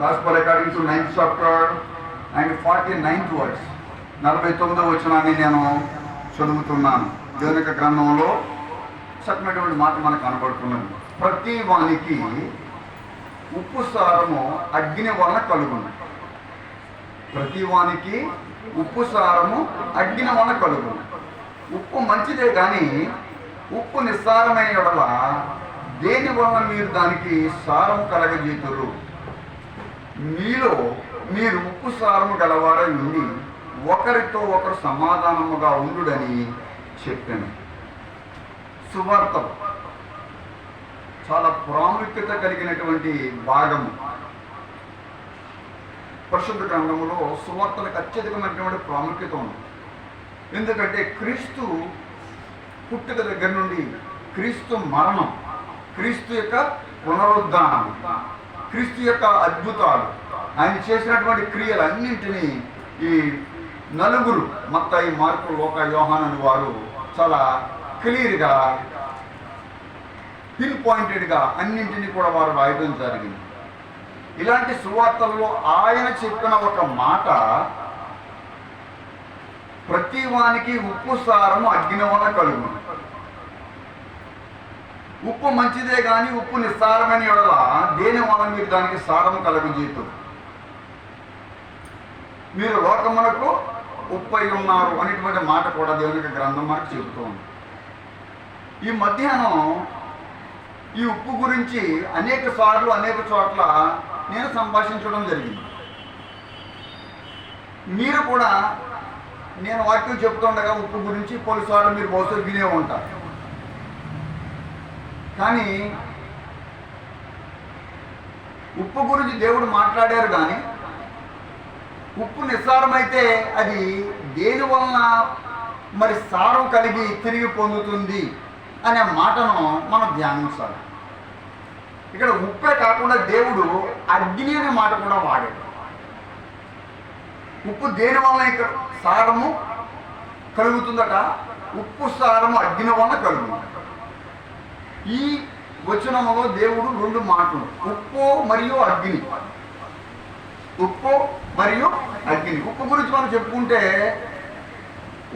Gospel according to 9th chapter and 49th verse. 49వ వచనాన్ని నేను చదువుతున్నాను. దేవుని యొక్క గ్రంథంలో చక్కనటువంటి మాట మనకు కనబడుతున్నది. ప్రతి వానికి ఉప్పు సారము అగ్ని వలన కలుగును. ప్రతి వానికి ఉప్పు సారము అగ్ని వలన కలుగును. ఉప్పు మంచిదే కానీ ఉప్పు నిస్సారమైన యెడల దేని వలన మీరు దానికి సారము కలగజేతురు? మీలో మీరు ఉప్పు సారము గలవారై ఉండి ఒకరితో ఒకరు సమాధానముగా ఉండుడని చెప్పాను. సువార్త చాలా ప్రాముఖ్యత కలిగినటువంటి భాగము. పరిశుద్ధ గ్రంథములో సువార్తలకు అత్యధికమైనటువంటి ప్రాముఖ్యత ఉంది. ఎందుకంటే క్రీస్తు పుట్టుక దగ్గర నుండి క్రీస్తు మరణం, క్రీస్తు యొక్క పునరుద్ధానం, క్రీస్తు యొక్క అద్భుతాలు, ఆయన చేసినటువంటి క్రియలన్నింటినీ ఈ నలుగురు మత్తయి, మార్కు, లూకా, యోహాను అనే వారు చాలా క్లియర్గా పిన్ పాయింటెడ్గా అన్నింటినీ కూడా వారు రాయడం జరిగింది. ఇలాంటి సువార్తల్లో ఆయన చెప్పిన ఒక మాట, ప్రతి వానికి ఉప్పు సారము అగ్ని వలన కలుగును. ఉప్పు మంచిదే కానీ ఉప్పు నిస్సారమైన యెడల దేని వలన మీరు దానికి సారము కలుగజేతురు? మీరు లోకమునకు ఉప్పు అయి ఉన్నారు అనేటువంటి మాట కూడా దేవుని గ్రంథం మనకు చెబుతూ ఉంది. ఈ మధ్యాహ్నం ఈ ఉప్పు గురించి అనేక సార్లు అనేక చోట్ల నేను సంభాషించడం జరిగింది. మీరు కూడా నేను వాక్యం చెప్తుండగా ఉప్పు గురించి కొన్నిసార్లు మీరు బహుశా వినే ఉంటారు. కానీ ఉప్పు గురించి దేవుడు మాట్లాడారు కానీ ఉప్పు నిస్సారమైతే అది దేని వలన మరి సారం కలిగి తిరిగి పొందుతుంది అనే మాటను మనం ధ్యానించాలి. ఇక్కడ ఉప్పే కాకుండా దేవుడు అగ్ని అనే మాట కూడా వాడాడు. ఉప్పు దేని వలన ఇక్కడ సారము కలుగుతుందట? ఉప్పు సారము అగ్ని వలన కలుగుతుంది. ఈ వచనములో దేవుడు రెండు మాటలు, ఉప్పు మరియు అగ్ని. ఉప్పు మరియు అగ్ని. ఉప్పు గురించి మనం చెప్పుకుంటే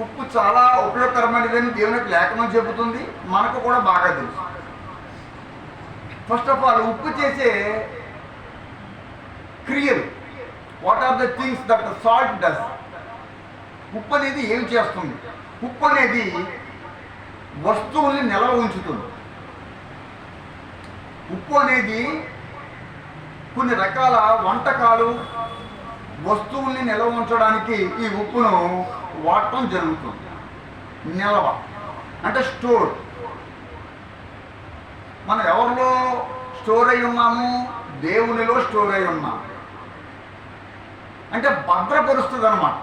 ఉప్పు చాలా ఉపయోగకరమైనదని దేవుని లేఖనం చెబుతుంది, మనకు కూడా బాగా తెలుసు. ఫస్ట్ ఆఫ్ ఆల్ ఉప్పు చేసే క్రియలు, what are the things that salt does? ఉప్పు అనేది ఏం చేస్తుంది? ఉప్పు అనేది వస్తువుల్ని నిల్వ ఉంచుతుంది. ఉప్పు అనేది కొన్ని రకాల వంటకాలు, వస్తువుల్ని నిల్వ ఉంచడానికి ఈ ఉప్పును వాడటం జరుగుతుంది. నిల్వ అంటే స్టోర్. మనం ఎవరిలో స్టోర్ అయి ఉన్నాము? దేవునిలో స్టోర్ అయి ఉన్నాము. అంటే భద్రపరుస్తుంది అన్నమాట.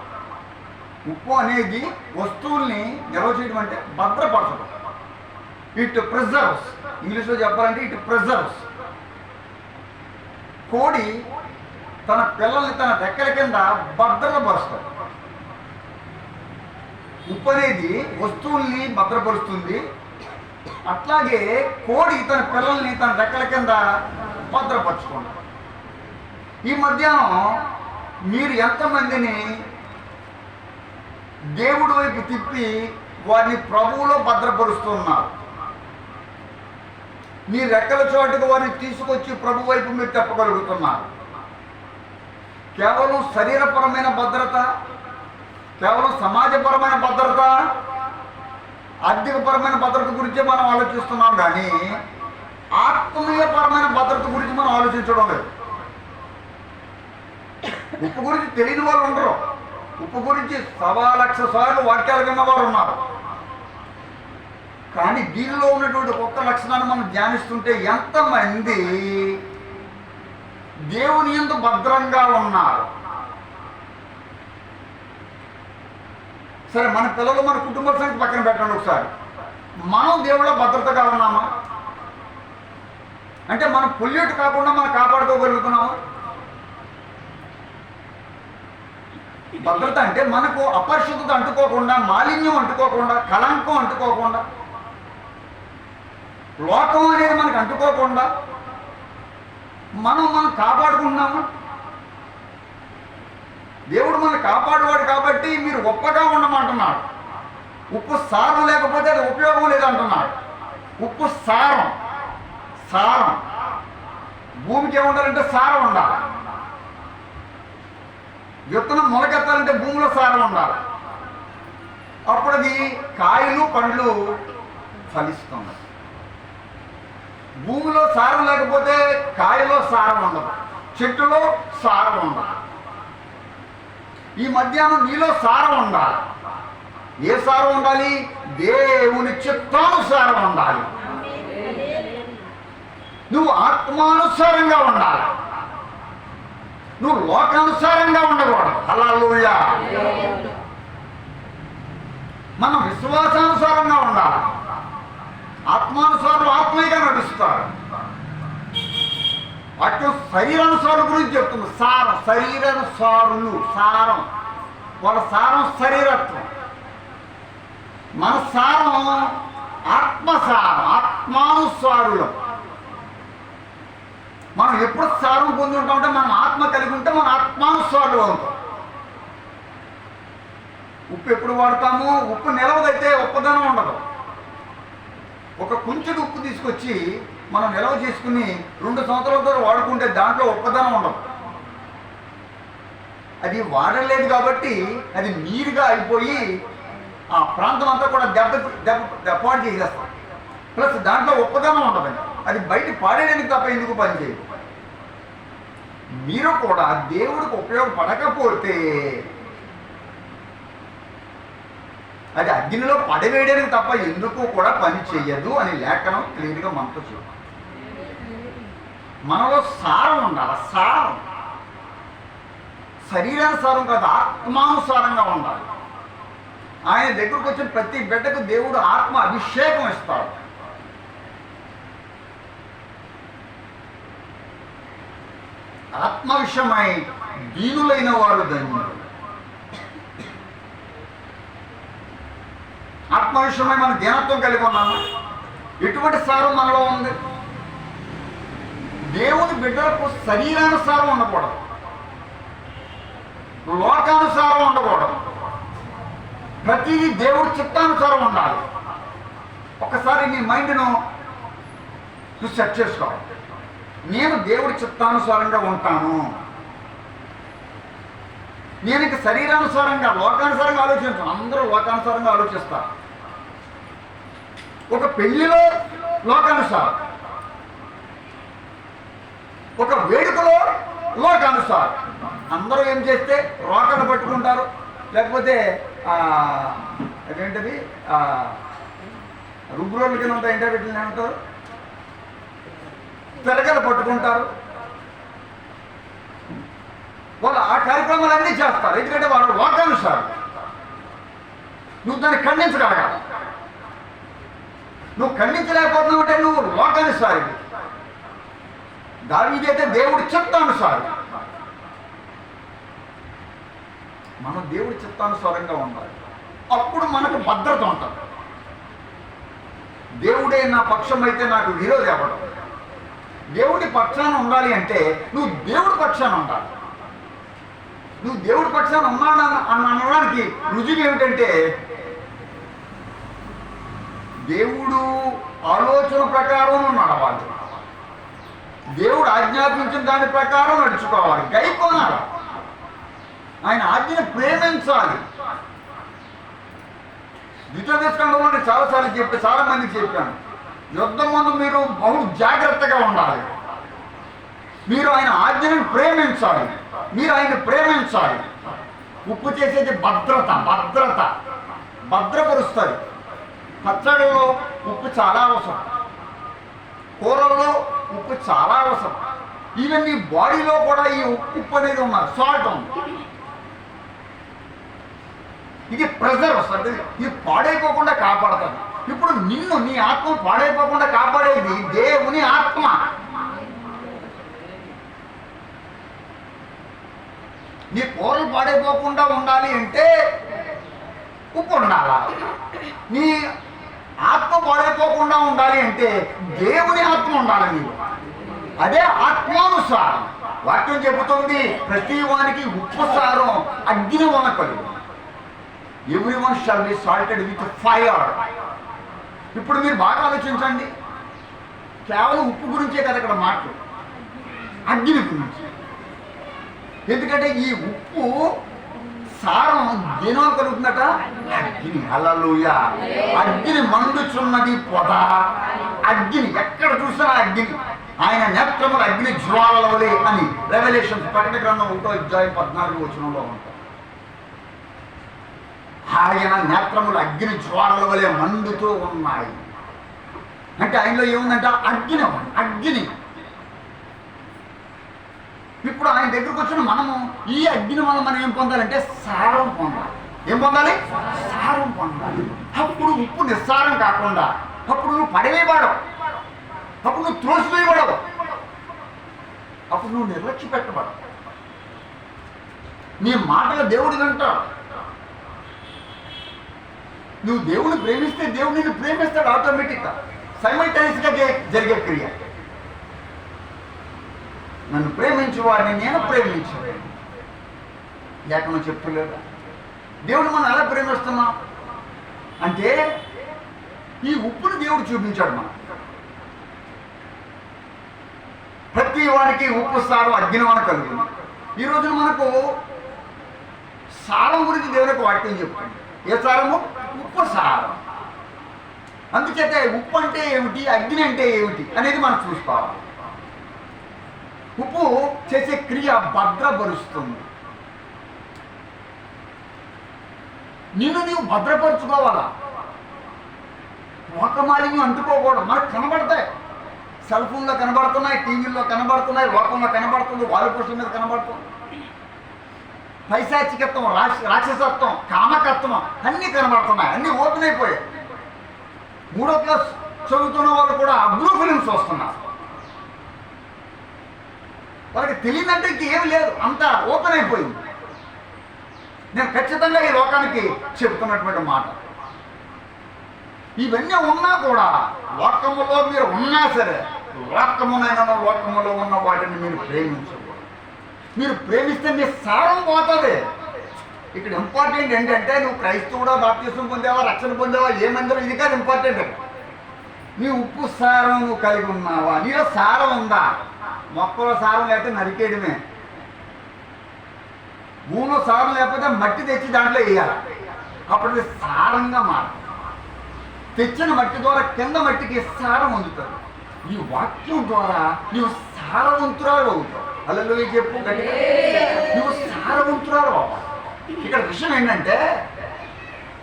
ఉప్పు అనేది వస్తువుల్ని నిల్వ చేయడం అంటే భద్రపరచడం. It preserves. ఇంగ్లీష్లో చెప్పాలంటే ఇట్ ప్రిజర్వ్స్. కోడి తన పిల్లల్ని తన రెక్కల కింద భద్రపరుస్తుంది. ఉప్పు అనేది వస్తువుల్ని భద్రపరుస్తుంది. అట్లాగే కోడి తన పిల్లల్ని తన రెక్కల కింద భద్రపరచుకుంటారు. ఈ మధ్యాహ్నం మీరు ఎంతమందిని దేవుడి వైపు తిప్పి వారిని ప్రభువులో భద్రపరుస్తున్నారు? మీ రెక్కల చోటుకు వారిని తీసుకొచ్చి ప్రభు వైపు మీరు తిప్పగలుగుతున్నారు? కేవలం శరీరపరమైన భద్రత, కేవలం సమాజపరమైన భద్రత, ఆర్థికపరమైన భద్రత గురించే మనం ఆలోచిస్తున్నాం కానీ ఆత్మీయపరమైన భద్రత గురించి మనం ఆలోచించడం లేదు. ఉప్పు గురించి తెలియని వాళ్ళు ఉండరు. ఉప్పు గురించి 1,00,000 సార్లు వాక్యాలు విన్నవారు ఉన్నారు. కానీ దీనిలో ఉన్నటువంటి ఒక్క లక్షణాన్ని మనం ధ్యానిస్తుంటే ఎంతమంది దేవుని యందు భద్రంగా ఉన్నారు? సరే, మన పిల్లలు, మన కుటుంబ సంఖ్య పక్కన పెట్టండి ఒకసారి. మనం దేవుళ్ళ భద్రతగా ఉన్నామా? అంటే మనం పొల్యూట్ కాకుండా మనం కాపాడుకోగలుగుతున్నామా? భద్రత అంటే మనకు అపరిశుద్ధత అంటుకోకుండా, మాలిన్యం అంటుకోకుండా, కళంకం అంటుకోకుండా, లోకం అనేది మనకు అంటుకోకుండా మనం కాపాడుకుంటున్నాము. దేవుడు మనల్ని కాపాడువాడు కాబట్టి మీరు గొప్పగా ఉండమంటున్నాడు. ఉప్పు సారం లేకపోతే అది ఉపయోగం లేదంటున్నాడు. ఉప్పు సారం, సారం భూమికి ఏముండాలంటే సారం ఉండాలి. విత్తనం మొలకెత్తాలంటే భూమిలో సారం ఉండాలి. అప్పుడు అది కాయలు పండ్లు ఫలిస్తుంది. భూమిలో సారం లేకపోతే కాయలో సారం ఉండదు, చెట్టులో సారం ఉండదు. ఈ మధ్యాహ్నం నీలో సారం ఉండాలి. ఏ సారం ఉండాలి? దేవుని చిత్తానుసారం ఉండాలి. నువ్వు ఆత్మానుసారంగా ఉండాలి. నువ్వు లోకానుసారంగా ఉండకూడదు. హల్లెలూయా. మనం విశ్వాసానుసారంగా ఉండాలి. ఆత్మానుసారులు ఆత్మీయంగా నడుస్తారు. అటు శరీరానుసారం గురించి చెప్తుంది. సారం, శరీరానుసారులు, సారం, వాళ్ళ సారం శరీరత్వం. మన సారం ఆత్మసారం, ఆత్మానుసారులు. మనం ఎప్పుడు సారం పొంది ఉంటామంటే మనం ఆత్మ కలిగి ఉంటే మనం ఆత్మానుసారులు అవుతాం. ఉప్పు ఎప్పుడు వాడతాము? ఉప్పు నిలవదైతే ఉప్పదనం ఉండదు. ఒక కొంచెం ఉప్పు తీసుకొచ్చి మనం నిల్వ చేసుకుని 2 సంవత్సరాల తర్వాత వాడుకుంటే దాంట్లో ఉప్పదనం ఉండదు. అది వాడలేదు కాబట్టి అది నీరుగా అయిపోయి ఆ ప్రాంతం అంతా కూడా దెబ్బపాటు చేసేస్తాం. ప్లస్ దాంట్లో ఉప్పదనం ఉండదండి. అది బయట పాడేయడానికి తప్ప ఎందుకు పనిచేయదు. మీరు కూడా దేవుడికి ఉపయోగపడకపోతే అది అగ్నిలో పడవేయడానికి తప్ప ఎందుకు కూడా పని చెయ్యదు అని లేఖనం క్లియర్గా మనతో చెప్పాలి. మనలో సారం ఉండాలి. సారం శరీరానుసారం కాదు, ఆత్మానుసారంగా ఉండాలి. ఆయన దగ్గరకు వచ్చిన ప్రతి బిడ్డకు దేవుడు ఆత్మ అభిషేకం ఇస్తాడు. ఆత్మ విషయమై దీనులైన వారు ధన్యులు. ఆత్మ విషయమై మనం ధ్యానత్వం కలిగి ఉన్నాము. ఎటువంటి సారం మనలో ఉంది? దేవుని బిడ్డలకు శరీరానుసారం ఉండకూడదు, లోకానుసారం ఉండకూడదు. ప్రతిదీ దేవుడి చిత్తానుసారం ఉండాలి. ఒకసారి నీ మైండ్ను నువ్వు సెట్ చేసుకోవాలి. నేను దేవుడి చిత్తానుసారంగా ఉంటాను. నేను ఇక శరీరానుసారంగా లోకానుసారంగా ఆలోచించాను. అందరూ లోకానుసారంగా ఆలోచిస్తారు. ఒక పెళ్లిలో లోకానుసారం, ఒక వేడుకలో లోకానుసారం. అందరూ ఏం చేస్తే రోకలు పట్టుకుంటారు, లేకపోతే అదేంటది రుబ్బురోళ్ళ కింద ఉంటాయి, ఏంటో వీటిని ఏమంటారు, తెరగలు పట్టుకుంటారు. వాళ్ళు ఆ కార్యక్రమాలన్నీ చేస్తారు. ఎందుకంటే వాళ్ళు లోకానుసారం. నువ్వు దాన్ని ఖండించగలగాలి. నువ్వు ఖండించలేకపోతున్నావు అంటే నువ్వు లోకానుసారి. దావీదైతే దేవుడి చిత్తానుసారం. మనం దేవుడి చిత్తానుసారంగా ఉండాలి. అప్పుడు మనకు భద్రత ఉంటుంది. దేవుడే నా పక్షం అయితే నాకు విరోధి అవ్వడం. దేవుడి పక్షాన ఉండాలి అంటే నువ్వు దేవుడి పక్షాన ఉండాలి. నువ్వు దేవుడి పక్షాన ఉన్నాడు అనడానికి రుజువు ఏమిటంటే దేవుడు ఆలోచన ప్రకారం నడవాలి. దేవుడు ఆజ్ఞాపించిన దాని ప్రకారం నడుచుకోవాలి, గైకోనాలి. ఆయన ఆజ్ఞను ప్రేమించాలి. ద్వితీయోపదేశకాండంలో చాలాసార్లు చాలా మందికి చెప్పాను, యుద్ధం ముందు మీరు బహు జాగ్రత్తగా ఉండాలి. మీరు ఆయన ఆజ్ఞను ప్రేమించాలి. మీరు ఆయన ప్రేమించాలి. ఉప్పు చేసేది భద్రత, భద్రత భద్రపరుస్తుంది. పచ్చడిలో ఉప్పు చాలా అవసరం, కూరల్లో ఉప్పు చాలా అవసరం. ఈవెన్ ఈ బాడీలో కూడా ఈ ఉప్పు అనేది ఉన్నది, సాల్ట్ ఉంది. ఇది ప్రెజర్వ్స్ అంటే ఇది పాడైపోకుండా కాపాడుతుంది. ఇప్పుడు నిన్ను నీ ఆత్మ పాడైపోకుండా కాపాడేది దేవుని ఆత్మ. నీ కూరలు పాడైపోకుండా ఉండాలి అంటే ఉప్పు ఉండాలా? నీ ఆత్మ పాడైపోకుండా ఉండాలి అంటే దేవుని ఆత్మ ఉండాలి నీకు. అదే ఆత్మానుసారం. వాక్యం చెబుతుంది ప్రతి వానికి ఉప్పు సారం అగ్ని వలన కలుగు. Every one shall be salted with fire. ఇప్పుడు మీరు బాగా ఆలోచించండి, కేవలం ఉప్పు గురించే కదా ఇక్కడ మాటలు, అగ్ని గురించి. ఎందుకంటే ఈ ఉప్పు సారం దేనివల్ల కలుగుతుందట? అగ్ని. హల్లెలూయా. అగ్ని మండుచున్నది పొద. అగ్ని ఎక్కడ చూసినా అగ్ని. ఆయన నేత్రములు అగ్ని జ్వాలల వలె అని రెవల్యూషన్ ప్రకటన గ్రంథం 1:14 ఉంటాయి. ఆయన నేత్రములు అగ్ని జ్వాలల వలె మండుతూ ఉన్నాయి. అంటే ఆయనలో ఏముందంట? అగ్ని. అగ్ని. ఇప్పుడు ఆయన దగ్గరకు వచ్చిన మనము ఈ అగ్ని వల్ల మనం ఏం పొందాలంటే సారం పొందాలి. ఏం పొందాలి? సారం పొందాలి. అప్పుడు ఉప్పు నిస్సారం కాకుండా, అప్పుడు నువ్వు పడవేయబడవు, అప్పుడు నువ్వు త్రోసివేయబడవు, అప్పుడు నువ్వు నిర్లక్ష్య పెట్టబడవు. నీ మాటల దేవుడు వింటాడు. నువ్వు దేవుని ప్రేమిస్తే దేవుడు నిన్ను ప్రేమిస్తాడు ఆటోమేటిక్గా. సైమల్టేనియస్గా జరిగే క్రియ. నన్ను ప్రేమించు వాడిని నేను ప్రేమించాను లేకుండా చెప్తలేదా? దేవుడు మనం ఎలా ప్రేమిస్తున్నాం అంటే ఈ ఉప్పుని దేవుడు చూపించాడు. మనం ప్రతి వానికి ఉప్పు సారం అగ్ని వలన కలుగుతుంది. ఈ రోజున మనకు సారం గురించి దేవునికి వాక్యం చెప్తుంది. ఏ సారము? ఉప్పు సారం. అందుచేత ఉప్పు అంటే ఏమిటి, అగ్ని అంటే ఏమిటి అనేది మనం చూసుకోవాలి. ఉప్పు చేసే క్రియ భద్రపరుస్తుంది. నిన్ను నీవు భద్రపరుచుకోవాలా. లోకమాలిన్యం అంటుకోకూడదు. మనకు కనబడతాయి, సెల్ ఫోన్లో కనబడుతున్నాయి, టీవీల్లో కనబడుతున్నాయి, లోకంలో కనబడుతుంది, వాళ్ళ పురుషుల మీద కనబడుతుంది. పైశాచికత్వం, రాక్షసత్వం, కామకత్వం అన్నీ కనబడుతున్నాయి. అన్నీ ఓపెన్ అయిపోయాయి. 3వ క్లాస్ చదువుతున్న వాళ్ళు కూడా బ్లూ ఫిలిమ్స్ వస్తున్నారు. వాళ్ళకి తెలియదంటే ఇంకేమీ లేదు, అంతా ఓపెన్ అయిపోయింది. నేను ఖచ్చితంగా ఈ లోకానికి చెబుతున్నటువంటి మాట, ఇవన్నీ ఉన్నా కూడా లోకములో మీరు ఉన్నా సరే లోకమునైనా లోకములో ఉన్న వాటిని మీరు ప్రేమించకూడదు. మీరు ప్రేమిస్తే మీ సారం పోతుంది. ఇక్కడ ఇంపార్టెంట్ ఏంటంటే నువ్వు క్రైస్తవుడా, బాప్తిసం పొందేవా, రక్షణ పొందేవా, ఏమందరూ ఇది కాదు ఇంపార్టెంట్. నీ ఉప్పు సారం నువ్వు కలిగి ఉన్నావా? నీలో సారం ఉందా? మొక్కలో సారం లేకపోతే నరికేయడమే. భూమిలో సారం లేకపోతే మట్టి తెచ్చి దాంట్లో వేయాలి, అప్పుడు సారంగా మారుతుంది. తెచ్చిన మట్టి ద్వారా కింద మట్టికి సారం అందుతుంది. ఈ వాక్యం ద్వారా నువ్వు సారవంతురాలు అవుతావు. హల్లెలూయా చెప్పు గట్టిగా. నువ్వు సారవంతురాలు అవ్వాలి. ఇక్కడ విషయం ఏంటంటే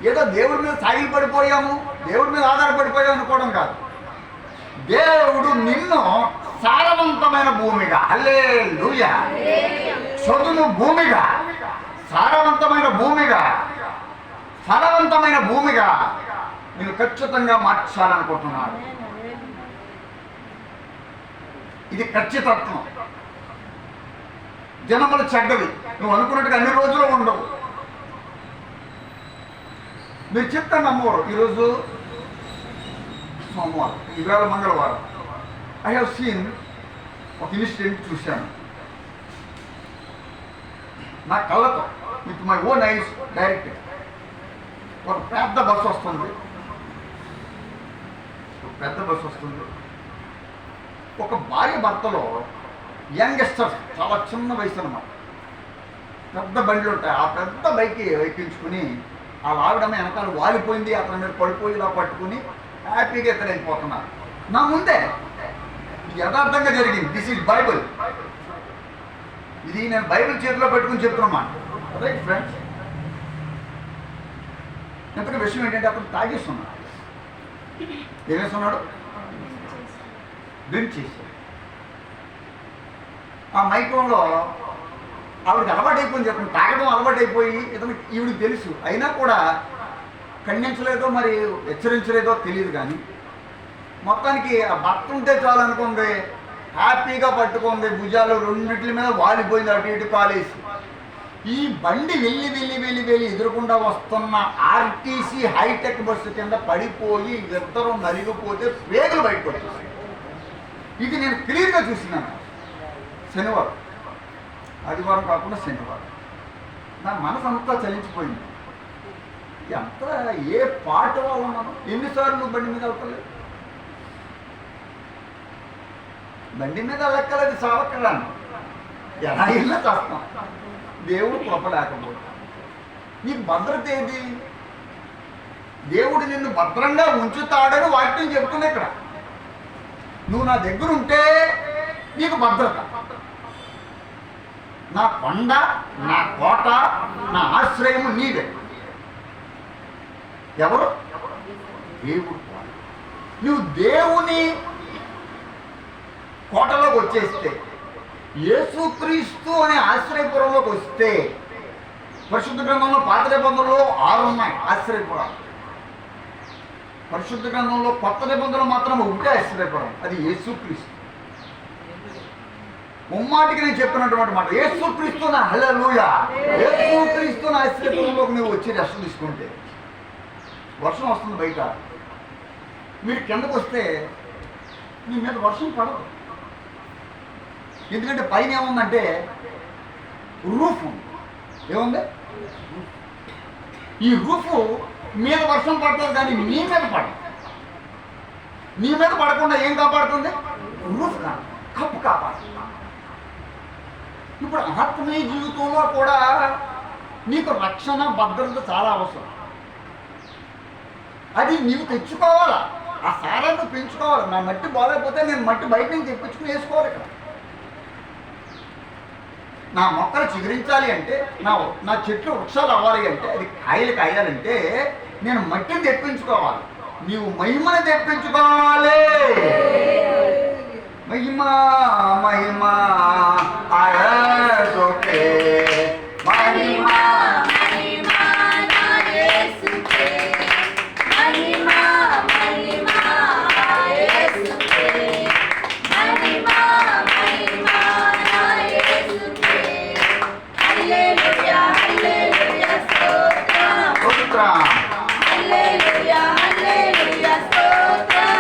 ఏదో దేవుడి మీద సాగిలి పడిపోయాము, దేవుడి మీద ఆధారపడిపోయాము అనుకోవడం కాదు. దేవుడు నిన్ను సారవంతమైన భూమిగా, హల్లెలూయా, చదును భూమిగా, సారవంతమైన భూమిగా, ఫలవంతమైన భూమిగా నేను ఖచ్చితంగా మార్చాలనుకుంటున్నాను. ఇది ఖచ్చితత్వం. జనములు చెడ్డవి, నువ్వు అనుకున్నట్టుగా అన్ని రోజులు ఉండవు. మీరు చెప్తాను నమ్మరు. ఈరోజు సోమవారం, ఇవాళ మంగళవారం. ఐ హ్యావ్ సీన్ ఒక ఇన్సిడెంట్ చూశాను నా కళ్ళతో, with my own eyes direct. ఒక పెద్ద బస్సు వస్తుంది, ఒక భార్య భర్తలో యంగ్స్టర్స్, చాలా చిన్న వయసు అన్నమాట, పెద్ద బండ్లు ఉంటాయి. ఆ పెద్ద బైక్ ఎక్కించుకుని ఆ ఆవిడమ్మ వెనకాల వాలిపోయింది, అతని మీద పడిపోయి ఇలా పట్టుకుని హ్యాపీగా ఇతను వెళ్ళిపోతున్నారు నా ముందే. యథార్థంగా జరిగింది. This is Bible. ఇది నేను బైబిల్ చేతిలో పెట్టుకుని చెప్తున్నమాట. రైట్ ఫ్రెండ్స్, ఎంతగా విషయం ఏంటంటే అతను తాగేస్తున్నాడు. ఏమేస్తున్నాడు? డ్రింక్ చేశాడు. ఆ మైకంలో ఆవిడకి అలవాటైపోయింది. అతను తాగడం అలవాటైపోయి ఇతనికి ఈవిడికి తెలుసు. అయినా కూడా ఖండించలేదో మరి హెచ్చరించలేదో తెలియదు. కానీ మొత్తానికి ఆ భర్త ఉంటే చాలు అనుకుంది, హ్యాపీగా పట్టుకుంది, భుజాలు రెండింటి మీద వాలిపోయింది, అటు ఇటు కాలేసి. ఈ బండి వెళ్ళి ఎదురుకుండా వస్తున్న ఆర్టీసీ హైటెక్ బస్సు కింద పడిపోయి ఇద్దరు నలిగిపోతే పేగులు బయటకు వచ్చేసాయి. ఇది నేను క్లియర్గా చూసినాను శనివారం. ఆదివారం కాకుండా శనివారం. నా మనసు అంతా చలించిపోయింది. ఎంత ఏ పాట వాళ్ళు మనం ఎన్నిసార్లు నువ్వు బండి మీద వెళ్తలేదు? బండి మీద వెళ్ళక్కలేదు, సావక్కడాను ఎలా ఇల్లు చేస్తాం. దేవుడు కృప లేకపోతే నీకు భద్రత ఏది? దేవుడు నిన్ను భద్రంగా ఉంచుతాడని వాక్యం చెప్తుంది ఇక్కడ. నువ్వు నా దగ్గర ఉంటే నీకు భద్రత. నా కొండ, నా కోట, నా ఆశ్రయము నీవే. ఎవరు? దేవుడు. నువ్వు దేవుని కోటలోకి వచ్చేస్తే, యేసుక్రీస్తు అనే ఆశ్రయపురంలోకి వస్తే, పరిశుద్ధ గ్రంథంలో పాత నిబంధనలో 6 ఉన్నాయి ఆశ్రయపురాలు. పరిశుద్ధ గ్రంథంలో కొత్త నిబంధనలు మాత్రం ఒకటే ఆశ్రయపురం, అది యేసుక్రీస్తు. ముమ్మాటికి నేను చెప్పినటువంటి మాట, యేసుక్రీస్తు నా హల్లెలూయా, యేసుక్రీస్తు నా ఆశ్రయపురంలోకి నువ్వు వచ్చి రెస్ట్ తీసుకుంటే. వర్షం వస్తుంది బయట, మీరు కిందకు వస్తే మీ మీద వర్షం పడదు. ఎందుకంటే పైన ఏముందంటే రూఫ్ ఉంది. ఏముంది? ఈ రూఫ్ మీద వర్షం పడుతుంది, కానీ నీ మీద పడదు. నీ మీద పడకుండా ఏం కాపాడుతుంది? రూఫ్ కాదు, కప్పు కాపాడుతుంది. ఇప్పుడు ఆత్మీయ జీవితంలో కూడా నీకు రక్షణ, భద్రత చాలా అవసరం. అది నీవు తెచ్చుకోవాలా, ఆ సారాన్ని పెంచుకోవాలి. నా మట్టి బాగాలేకపోతే నేను మట్టి బయట నుంచి తెప్పించుకుని వేసుకోవాలి. ఇక్కడ నా మొక్కలు చిగురించాలి అంటే, నా చెట్లు వృక్షాలు అవ్వాలి అంటే, అది కాయలు కాయాలంటే నేను మట్టిని తెప్పించుకోవాలి. నీవు మహిమను తెప్పించుకోవాలి. మహిమా మహిమా ఆయసోకే, మహిమా మహిమా నా యేసుకే, మహిమా మహిమా ఆయసోకే, మహిమా మహిమా నా యేసుకే. హల్లెలూయా హల్లెలూయా స్తోత్రం స్తోత్రం, హల్లెలూయా హల్లెలూయా స్తోత్రం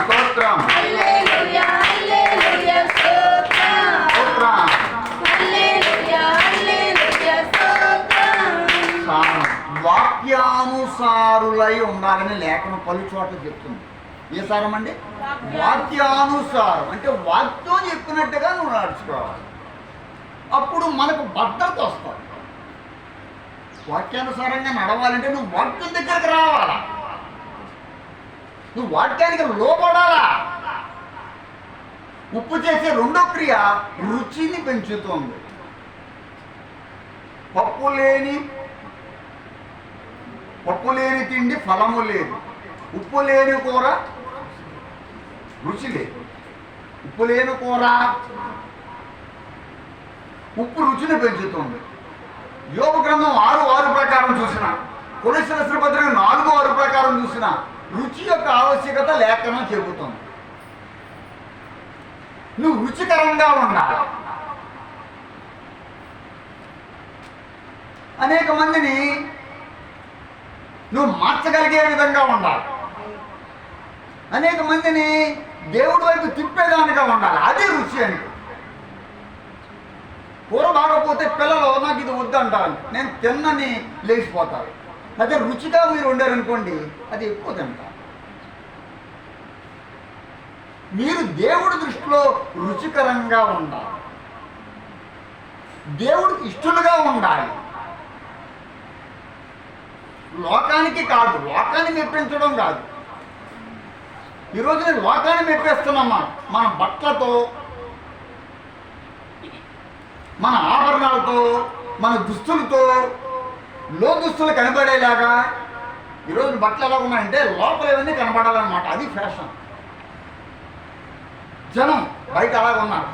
స్తోత్రం, హల్లెలూయా హల్లెలూయా స్తోత్రం స్తోత్రం, హల్లెలూయా హల్లెలూయా స్తోత్రం. వాక్యానుసారులై ఉండాలని లేఖనం పలు చోట్ల చెప్తుంది. ఏ సారం అండి? వాక్యానుసారం అంటే వాక్యం చెప్పినట్టుగా నువ్వు నడుచుకోవాలి. అప్పుడు మనకు భద్రత వస్తుంది. వాక్యానుసారంగా నడవాలంటే నువ్వు వాక్యం దగ్గరకు రావాలా, నువ్వు వాక్యానికి లోపడాలా. ఉప్పు చేసే రెండో క్రియ రుచిని పెంచుతుంది. పప్పు లేని తిండి ఫలము లేదు, ఉప్పు లేని కూర రుచి లేదు. ఉప్పు లేని కూర ఉప్పు రుచిని పెంచుతుంది. యోబు గ్రంథం 6:6 ప్రకారం చూసిన, కొలస్సీల పత్రిక 4:6 ప్రకారం చూసిన రుచి యొక్క ఆవశ్యకత లేఖనం చెబుతుంది. నువ్వు రుచికరంగా ఉండాలి. అనేక మందిని నువ్వు మార్చగలిగే విధంగా ఉండాలి. అనేక మందిని దేవుడి వైపు తిప్పేదానిగా ఉండాలి. అదే రుచి అని. కూర బాగపోతే పిల్లలు నాకు ఇది వద్దంటారు, నేను తిన్నని లేచిపోతారు. అదే రుచిగా మీరు వండారనుకోండి, అది ఎక్కువ తింటారు. మీరు దేవుడి దృష్టిలో రుచికరంగా ఉండాలి, దేవుడికి ఇష్టలుగా ఉండాలి. లోకానికి కాదు, లోకాన్ని మెప్పించడం కాదు. ఈరోజు నేను లోకాన్ని మెప్పేస్తున్నామా? మన బట్టలతో, మన ఆభరణాలతో, మన దుస్తులతో, దుస్తులు కనబడేలాగా. ఈరోజు బట్టలు ఎలా ఉన్నాయంటే లోపల ఇవన్నీ కనబడాలన్నమాట. అది ఫ్యాషన్. జనం బయట అలాగ ఉన్నారు,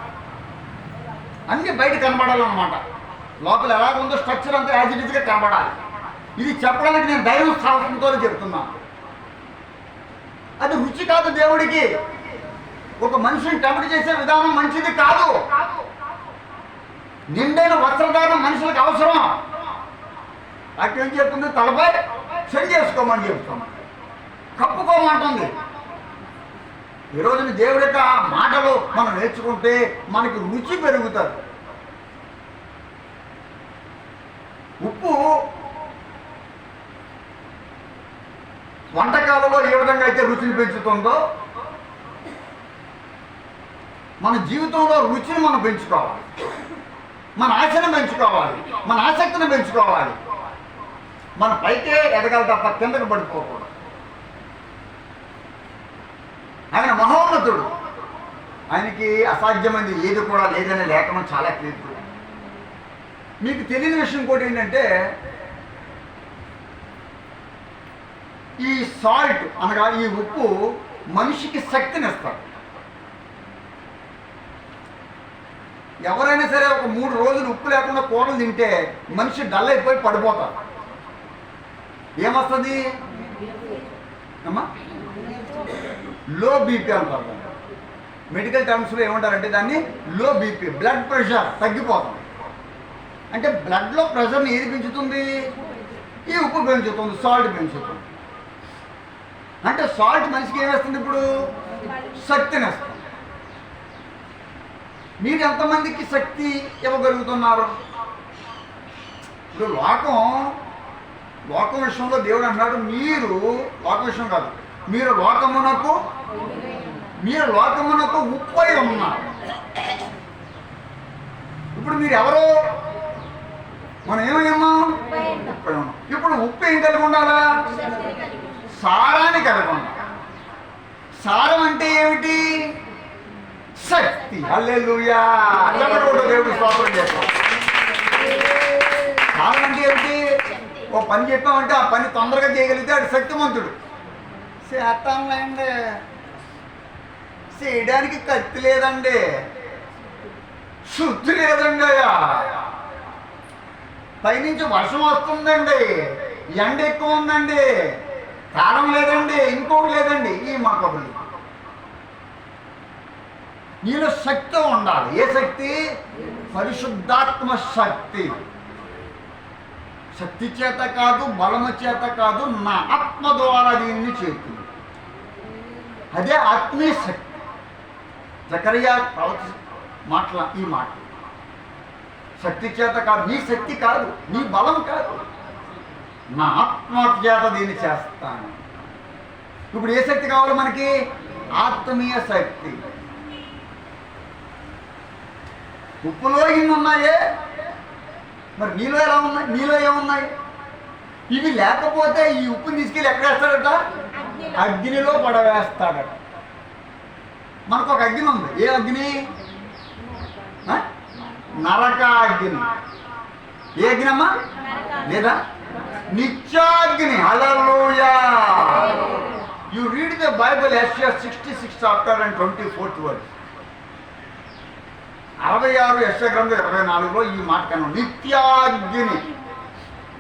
అన్నీ బయట కనబడాలన్నమాట. లోపల ఎలాగుందో స్ట్రక్చర్ అంతా యాజ్ ఇట్ ఈజ్గా కనబడాలి. ఇది చెప్పడానికి నేను దైవ సాహసంతో చెప్తున్నాను. అది రుచి కాదు దేవుడికి. ఒక మనిషిని టెంప్ట్ చేసే విధానం మంచిది కాదు. నిండైన వస్త్రధారణ మనుషులకు అవసరం. నాకేం చెప్తుంది? తలపై చెంగు చేసుకోమని చెప్తాను, కప్పుకోమంటుంది. ఈరోజు దేవుడి యొక్క మాటలు మనం నేర్చుకుంటే మనకి రుచి పెరుగుతుంది. ఉప్పు వంటకాలలో ఏ విధంగా అయితే రుచిని పెంచుతుందో మన జీవితంలో రుచిని మనం పెంచుకోవాలి, మన ఆశను పెంచుకోవాలి, మన ఆసక్తిని పెంచుకోవాలి. మన పైకే ఎదగాలి తప్ప కిందకు పడిపోకూడదు. ఆయన మహోన్నతుడు, ఆయనకి అసాధ్యమైనది ఏది కూడా లేదనే లేఖనం చాలా క్లియర్. మీకు తెలియని విషయం కూడా ఏంటంటే, ఈ సాల్ట్ అనగా ఈ ఉప్పు మనిషికి శక్తిని ఇస్తారు. ఎవరైనా సరే ఒక 3 రోజులు ఉప్పు లేకుండా కూరలు తింటే మనిషి డల్ అయిపోయి పడిపోతారు. ఏమొస్తుంది అమ్మా? లో బీపీ అంటారు. మెడికల్ టర్మ్స్లో ఏమంటారంటే దాన్ని లో బీపీ, బ్లడ్ ప్రెషర్ తగ్గిపోతుంది. అంటే బ్లడ్లో ప్రెషర్ని ఏది పెంచుతుంది? ఈ ఉప్పు పెంచుతుంది, సాల్ట్ పెంచుతుంది. అంటే సాల్ట్ మనిషికి ఏమేస్తుంది? ఇప్పుడు శక్తిని ఇస్తుంది. మీరు ఎంతమందికి శక్తి ఇవ్వగలుగుతున్నారు? ఇప్పుడు లోకం విషయంలో దేవుడు అన్నాడు, మీరు లోకం విషయం కాదు, మీరు లోకమునకు ఉప్పై ఉన్నారు. ఇప్పుడు మీరు ఎవరు? మనం ఏమయ్యామా? ఉప్పై ఉన్నాం. ఇప్పుడు ఉప్పు ఏం కలిగి ఉండాలా? సారాన్ని కలిగి ఉండాలి. సారం అంటే ఏమిటి? శక్తి. హల్లెలూయా. దేవుడు స్తోత్రం చేస్తాం. సారం అంటే ఏమిటి? ఓ పని చెప్పామంటే ఆ పని తొందరగా చేయగలిగితే అది శక్తిమంతుడు. చేస్తాంలేండి, చేయడానికి కత్తి లేదండి, శుద్ధి లేదండి, పైనుంచి వర్షం వస్తుందండి, ఎండ ఎక్కువ ఉందండి, కాలం లేదండి, ఇంకోటి లేదండి, ఈ మా కబుర్లు. నీలో శక్తి ఉండాలి. ఏ శక్తి? పరిశుద్ధాత్మ శక్తి. శక్తి చేత కాదు, బలము చేత కాదు, నా ఆత్మ ద్వారా దీన్ని చేస్తుంది. అదే ఆత్మీయ శక్తి. జకరియా ఈ మాట శక్తి చేత కాదు, నీ శక్తి కాదు, నీ బలం కాదు, నా ఆత్మ చేత దీన్ని చేస్తాను. ఇప్పుడు ఏ శక్తి కావాలి మనకి? ఆత్మీయ శక్తి. ఉప్పులో ఇన్ని ఉన్నాయే, మరి నీలో ఎలా ఉన్నాయి? నీలో ఏమున్నాయి? ఇవి లేకపోతే ఈ ఉప్పుని తీసుకెళ్ళి ఎక్కడ వేస్తాడట? అగ్నిలో పడవేస్తాడట. మనకు ఒక అగ్ని ఉంది. ఏ అగ్ని? నరక అగ్ని. ఏ అగ్ని అమ్మా? లేదా నిత్యాగ్ని. హల్లెలూయా. యు రీడ్ ద బైబిల్, యెషయా 66 చాప్టర్ అండ్ 24th వర్స్. 66 యెషయా గ్రంథం 24లో ఈ మాట కన్నా, నిత్యాగ్ని.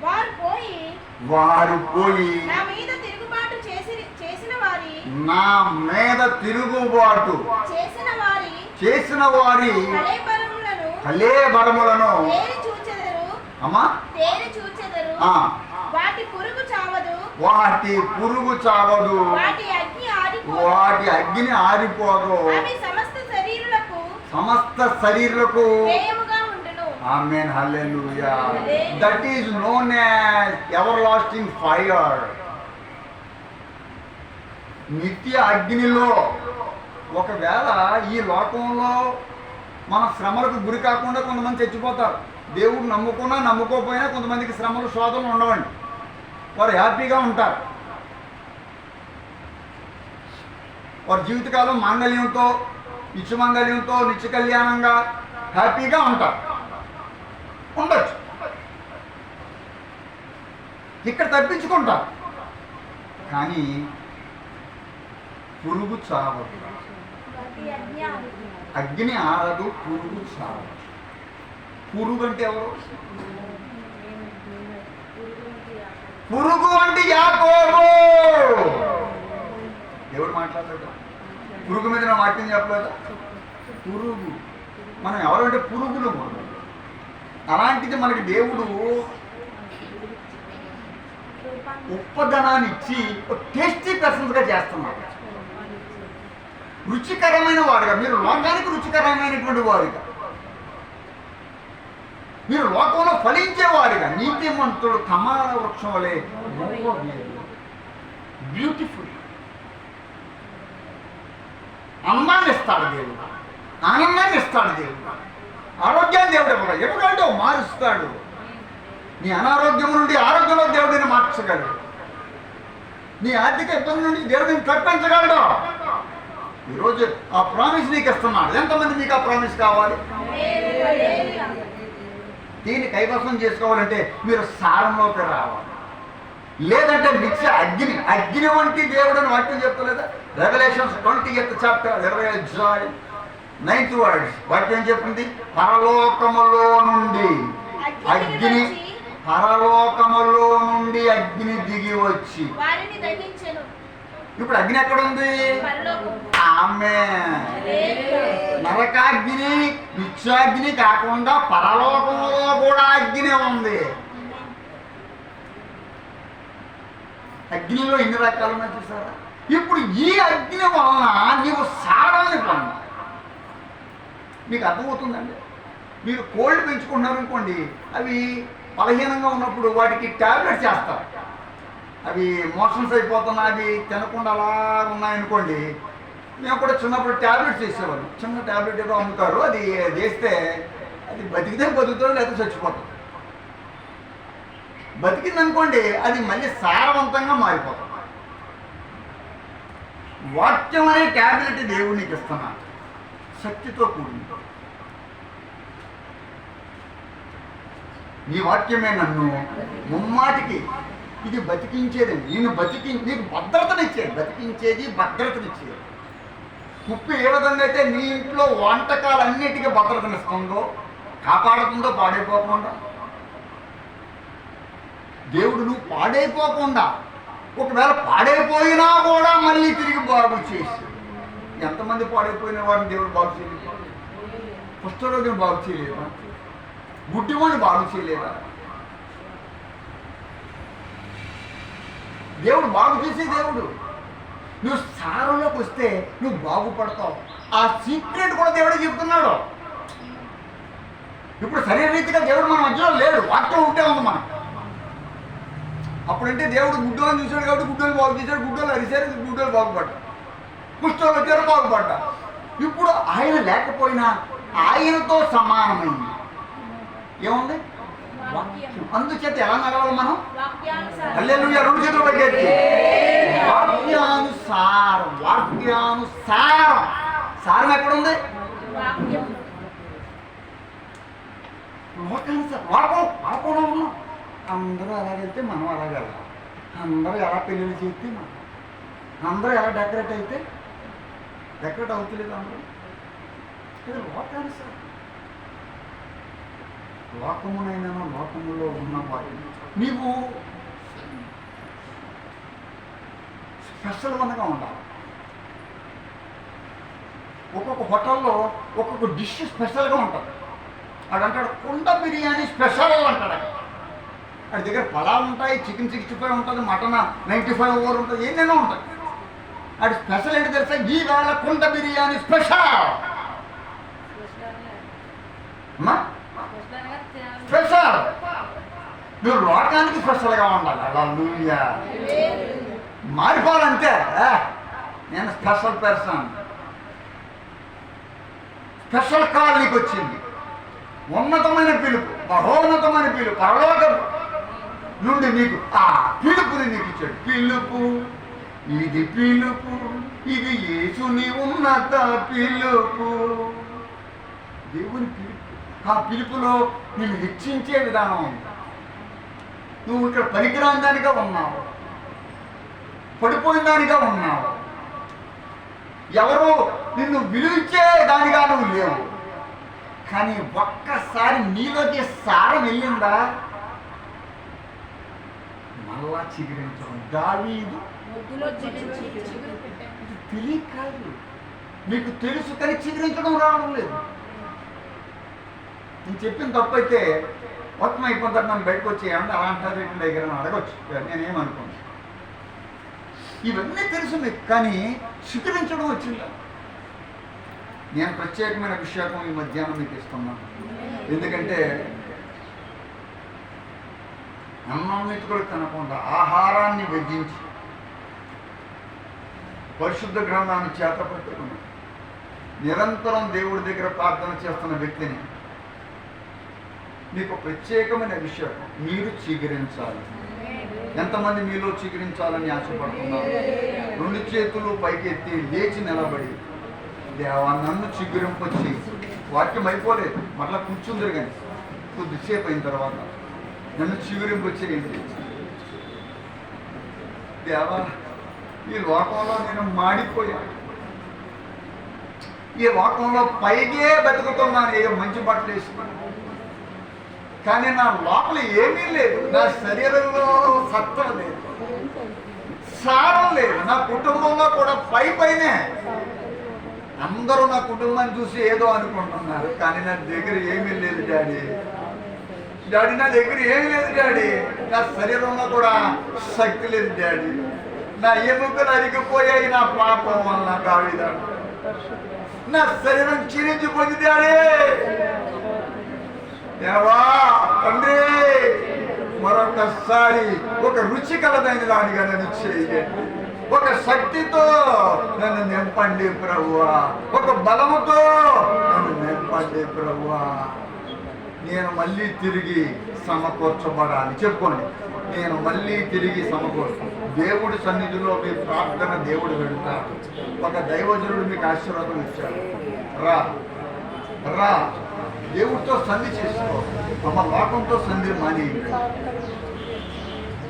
వారు పోయి నా మీద తిరుగుబాటు చేసిన వారి కళేబరములను అమ్మా వాటి పురుగు చావదు, వాటి అగ్ని ఆరిపోదు, సమస్త శరీరులకు. ఆమేన్. హల్లెలూయా. That is known as everlasting fire. నిత్య అగ్నిలో. ఒకవేళ ఈ లోకంలో మన శ్రమలకు గురి కాకుండా కొంతమంది చచ్చిపోతారు. దేవుడు నమ్ముకున్నా నమ్ముకోకపోయినా కొంతమందికి శ్రమలు, శోధనలు ఉండవండి. వారు హ్యాపీగా ఉంటారు. వారి జీవితకాలం మాంగళ్యంతో, నిత్యమాంగళ్యంతో, నిత్య కళ్యాణంగా హ్యాపీగా ఉంటారు. ఉండొచ్చు. ఇక్కడ తప్పించుకుంటారు. కానీ పురుగు చావదు, అగ్ని ఆరదు, పురుగు చావదు. పురుగు అంటే ఎవరు? పురుగు అంటే యాకోబు. దేవుడు మాట్లాడతాడు. పురుగు మీద నా వాక్యం చెప్పలేదా? పురుగు. మనం ఎవరంటే పురుగులు. అలాంటిది మనకి దేవుడు ఉప్పదనాన్ని ఇచ్చి టేస్టీ పర్సన్స్గా చేస్తున్నాడు. రుచికరమైన వాడుగా, మీరు లోకానికి రుచికరమైనటువంటి వాడుగా. మీరు లోకంలో ఫలించేవారుగా. నీతిమంతుడు కమాల వృక్షం వలె బ్యూటిఫుల్. అందాన్ని ఇస్తాడు దేవుడు, ఆనందాన్ని ఇస్తాడు దేవుడు, ఆరోగ్యాన్ని దేవుడు ఎవరంటే మారుస్తాడు. నీ అనారోగ్యం నుండి ఆరోగ్యంలో దేవుడిని మార్చగలడు. నీ ఆర్థిక ఇబ్బంది నుండి దేవుడిని తప్పించగలడు. ఈరోజు ఆ ప్రామిస్ నీకు ఇస్తున్నాడు. ఎంతమంది మీకు ఆ ప్రామిస్ కావాలి? దీన్ని కైవసం చేసుకోవాలంటే మీరు సారంలోకి రావాలి. లేదంటే నిత్య అగ్ని వంటి దేవుడు అని వాక్యం చెప్తలేదా? Revolutions 20th chapter 9th words వాక్యం చెప్పింది, పరలోకములో నుండి అగ్ని, పరలోకములో నుండి అగ్ని దిగి వచ్చి. ఇప్పుడు అగ్ని ఎక్కడ ఉంది? ఆమె నరకాగ్ని, నిత్యాగ్ని కాకుండా పరలోకంలో కూడా అగ్ని ఉంది. అగ్నిలో ఎన్ని రకాలు ఉన్నాయి చూసారా? ఇప్పుడు ఈ అగ్ని వలన నీవు సారాన్ని పొందాలి. మీకు అర్థమవుతుందండి? మీరు కోల్డ్ పెంచుకుంటున్నారు అనుకోండి, అవి బలహీనంగా ఉన్నప్పుడు వాటికి ట్యాబ్లెట్స్ చేస్తారు. అవి మోషన్స్ అయిపోతున్నా, అవి తినకుండా అలా ఉన్నాయనుకోండి. మేము కూడా చిన్నప్పుడు ట్యాబ్లెట్స్ చేసేవాళ్ళు. చిన్న ట్యాబ్లెట్ ఏదో అమ్ముతారు, అది చేస్తే అది బతికితే బతుకుతాడు, లేదా చచ్చిపోతుంది. బతికిందనుకోండి, అది మళ్ళీ సారవంతంగా మారిపోతుంది. వాక్యం అనే ట్యాబ్లెట్ దేవుడు నీకు ఇస్తున్నాడు, శక్తితో కూడింది. నీ వాక్యమే నన్ను ముమ్మాటికి ఇది బతికించేది. నీకు భద్రతనిచ్చేది, బతికించేది, భద్రతనిచ్చేది. ఉప్పు ఏ విధంగా అయితే నీ ఇంట్లో వంటకాలన్నిటికీ భద్రతనిస్తుందో, కాపాడుతుందో పాడైపోకుండా, దేవుడు నువ్వు పాడైపోకుండా, ఒకవేళ పాడైపోయినా కూడా మళ్ళీ తిరిగి బాగు చేసి. ఎంతమంది పాడైపోయిన వాడిని దేవుడు బాగు చేయలేదు? కుష్ఠరోగిని బాగు చేయలేదా? గుడ్డివాడిని బాగు చేయలేదా? దేవుడు బాగు చేసే దేవుడు. నువ్వు సారంలోకి వస్తే నువ్వు బాగుపడతావు. ఆ సీక్రెట్ కూడా దేవుడే చెప్తున్నాడు. ఇప్పుడు శరీరరీతిగా దేవుడు మన మధ్యలో లేడు, వాక్యం ఉంటే ఉంది మనకు. అప్పుడంటే దేవుడు గుడ్డోని చూశాడు కాబట్టి గుడ్డోని బాగు చేశాడు, గుడ్డోలు అరిశారు, గుడ్డోలు బాగుపడ్డా, కుష్ఠోలు వచ్చారు, బాగుపడ్డా. ఇప్పుడు ఆయన లేకపోయినా ఆయనతో సమానమైంది. ఏముంది? అందుచేత ఎలా నడవాలి మనం? హల్లెలూయా, 2 చేతులు పట్టేది. వాక్యానుసారం. వాక్యానుసారం. సారం ఎక్కడుంది? వాకంలో ఉన్నాం. అందరూ అలాగెళ్తే మనం అలాగే వెళ్ళాలి. అందరూ ఎలా పెళ్ళిళ్ళు చేస్తే మనం, అందరూ ఎలా డెకరేట్ అయితే డెకరేట్ అవుతలేదు అందరూ. ఇది లోకానుసారం. లోకమునైనా లోకములో ఉన్న వాటి నీవు స్పెషల్ వన్గా ఉండాలి. ఒక్కొక్క హోటల్లో ఒక్కొక్క డిష్ స్పెషల్గా ఉంటుంది. అడంటాడు కుండ బిర్యానీ స్పెషల్ అంటాడు. వాడి దగ్గర పలావ్ ఉంటాయి, చికెన్ 65 ఉంటుంది, మటన్ 95 ఓవర్ ఉంటుంది, ఏదైనా ఉంటుంది. అది స్పెషల్ ఏంటి తెలుసా? ఈ వేళ కుండ బిర్యానీ స్పెషల్. స్పెషల్. నువ్వు లోకానికి స్పెషల్గా ఉండాలి. హల్లెలూయా. మారిపోవాలంటే నేను స్పెషల్ పర్సన్. స్పెషల్ కాల్ నీకు వచ్చింది. ఉన్నతమైన పిలుపు, మహోన్నతమైన పిలుపు, పరలోక నుండి నీకు ఆ పిలుపుని నీకు ఇచ్చాడు. పిలుపు ఇది, పిలుపు ఇది, యేసుని ఉన్నత పిలుపు. దేవుని పిలుపు. ఆ పిలుపులో నిన్ను హెచ్చించే విధానం ఉంది. నువ్వు ఇక్కడ పనికిరాని దానిగా ఉన్నావు, పడిపోయిన దానిగా ఉన్నావు, ఎవరు నిన్ను విలువించే దానిగా నువ్వు లేవు. కానీ ఒక్కసారి నీలోకి సారం వెళ్ళిందా మళ్ళా చిగురించడం. దావీదు తెలియక కాదు, మీకు తెలుసు కానీ చిగురించడం రావడం లేదు. నేను చెప్పిన తప్పు అయితే మొత్తం అయిపోయిన తర్వాత నన్ను బయటకు వచ్చి ఏమంటే అలా అంటారు రేటు దగ్గర అడగచ్చు, నేనేమనుకోను. ఇవన్నీ తెలుసు మీకు, కానీ చిగురించడం వచ్చిందా? నేను ప్రత్యేకమైన అభిషేకం ఈ మధ్యాహ్నం మీకు ఇస్తున్నాను. ఎందుకంటే అన్నం మెతుకులు తినకుండా ఆహారాన్ని వెజ్జించి పరిశుద్ధ గ్రంథాన్ని చేత పట్టుకుని నిరంతరం దేవుడి దగ్గర ప్రార్థన చేస్తున్న వ్యక్తిని మీకు ప్రత్యేకమైన అభిషేకం మీరు చిగురించాలి. ఎంతమంది మీలో చిగురించాలని ఆశపడుతున్నారు? 2 చేతులు పైకెత్తి లేచి నిలబడి, దేవా నన్ను చిగురింపొచ్చి, వాక్యం అయిపోలేదు మరలా కూర్చుందరు కానీ కొద్దిసేపు అయిన తర్వాత నన్ను చిగురింపొచ్చేయండి. దేవా ఈ లోకంలో నేను మాడిపోయాను, ఈ లోకంలో పైగే బతుకుతున్నాను, ఏ మంచి బట్టలు వేసుకున్నాను, కానీ నా లోపల ఏమీ లేదు. నా శరీరంలో సత్వం లేదు, సారం లేదు. నా కుటుంబంలో కూడా పైనే అందరూ నా కుటుంబాన్ని చూసి ఏదో అనుకుంటున్నారు, కానీ నా దగ్గర ఏమీ లేదు డాడీ. డాడీ నా దగ్గర ఏమీ లేదు డాడీ. నా శరీరంలో కూడా శక్తి లేదు డాడీ. నా ఎముకలు అరిగిపోయాయి నా పాపం వల్ల. దావీదు నా శరీరం క్షీణించిపోయింది డాడీ. దేవా తండ్రి మరొకసారి ఒక రుచి కలదైన దానిగా నన్ను చేయండి. ఒక శక్తితో నన్ను నింపండి ప్రభువా. ఒక బలముతో నన్ను నింపండి ప్రభువా. నేను మళ్ళీ తిరిగి సమకూర్చబడాలి. చెప్పుకోండి, నేను మళ్ళీ తిరిగి సమకూర్చు. దేవుడి సన్నిధిలో మీ ప్రార్థన దేవుడు వెళుతాడు. ఒక దైవజనుడు మీకు ఆశీర్వాదం ఇచ్చాడు. రా రా దేవుడితో సంధి చేసుకో. అమ్మ లోకంతో సంధి మాని.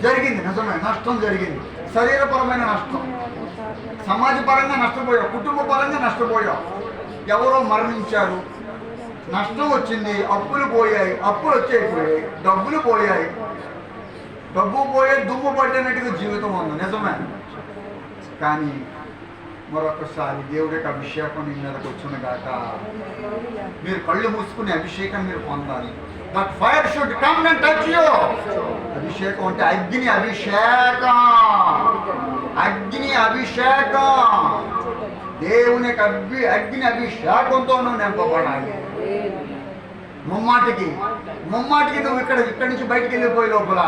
జరిగింది, నిజమే, నష్టం జరిగింది. శరీరపరమైన నష్టం, సమాజపరంగా నష్టపోయావు, కుటుంబ పరంగా నష్టపోయావు. ఎవరో మరణించారు, నష్టం వచ్చింది, అప్పులు పోయాయి, అప్పులు వచ్చేయిపోయాయి, డబ్బులు పోయాయి, డబ్బు పోయే దుమ్ము పడినట్టుగా జీవితం ఉంది, నిజమే. కానీ మరొకసారి దేవుడి యొక్క అభిషేకం నీ మీదకి వచ్చిన గాక. మీరు కళ్ళు మూసుకునే అభిషేకం మీరు పొందాలి. That fire should come and touch you. అభిషేకం అంటే అగ్ని అభిషేకం, అగ్ని అభిషేకం. దేవుని యొక్క అగ్ని అభిషేకంతో నువ్వు నింపబడాలి. ముమ్మాటికి నువ్వు ఇక్కడి నుంచి బయటికి వెళ్ళిపోయే లోపల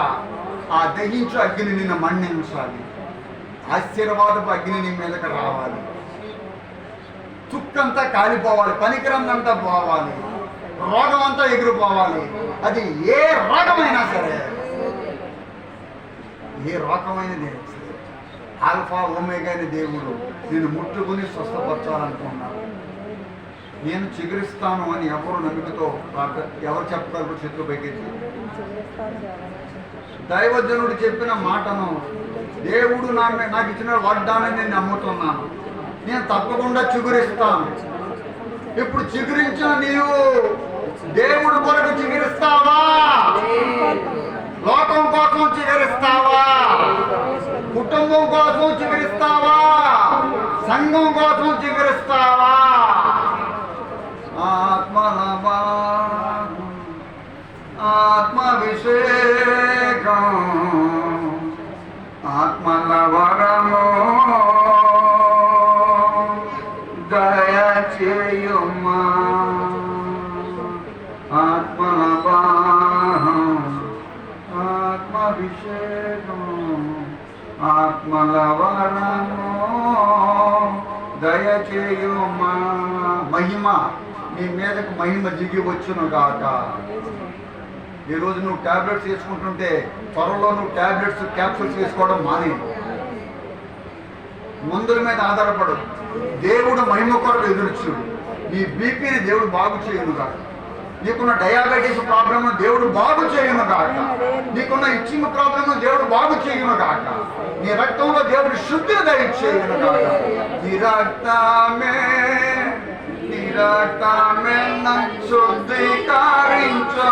ఆ దహించు అగ్ని నిన్ను మండించాలి. ఆశీర్వాదపు అగ్ని నీ మీదకి రావాలి. చుక్కంతా కాలిపోవాలి, పనికిరందంతా పోవాలి, రోగం అంతా ఎగిరిపోవాలి. అది ఏ రోగమైనా సరే, ఏ రోగమైనది, ఆల్ఫా ఓమేగా అనే దేవుడు నేను ముట్టుకుని స్వస్థపరచాలనుకున్నాను. నేను చిగురిస్తాను అని ఎవరు నమ్మికతో ఎవరు చెప్తారు? చేతులు పైకెత్తి. దైవజనుడు చెప్పిన మాటను, దేవుడు నాకు ఇచ్చిన వాగ్దానాన్ని నేను నమ్ముతున్నాను. నేను తప్పకుండా చిగురిస్తాను. ఇప్పుడు చిగురించిన నీవు దేవుడు కొరకు చిగురిస్తావా? లోకం కోసం చిగురిస్తావా? కుటుంబం కోసం చిగురిస్తావా? సంఘం కోసం చిగురిస్తావా? ఆత్మలవా ఆత్మాభిషేకం ఆత్మలవరము దయచేయుమా. ఆత్మలవాహం ఆత్మాభిషేకం ఆత్మలవరము దయచేయుమా. మహిమ నీ మీదకు మహిమ దిగి వచ్చును గాక. ఈరోజు నువ్వు ట్యాబ్లెట్స్ వేసుకుంటుంటే త్వరలో నువ్వు ట్యాబ్లెట్స్ క్యాప్సూల్స్ వేసుకోవడం మాని. మందుల మీద ఆధారపడు. దేవుడు మహిమ కొరకు ఎదురుచు. నీ బీపీని దేవుడు బాగు చేయను కాక. నీకున్న డయాబెటీస్ ప్రాబ్లమ్ దేవుడు బాగు చేయను కాక. నీకున్న ఇచ్చింగ్ ప్రాబ్లమ్ దేవుడు బాగు చేయను కాక. నీ రక్తంలో దేవుడు శుద్ధిని దయచేయను కాక. నీ రక్తమే నన్ను శుద్ధీకరించు.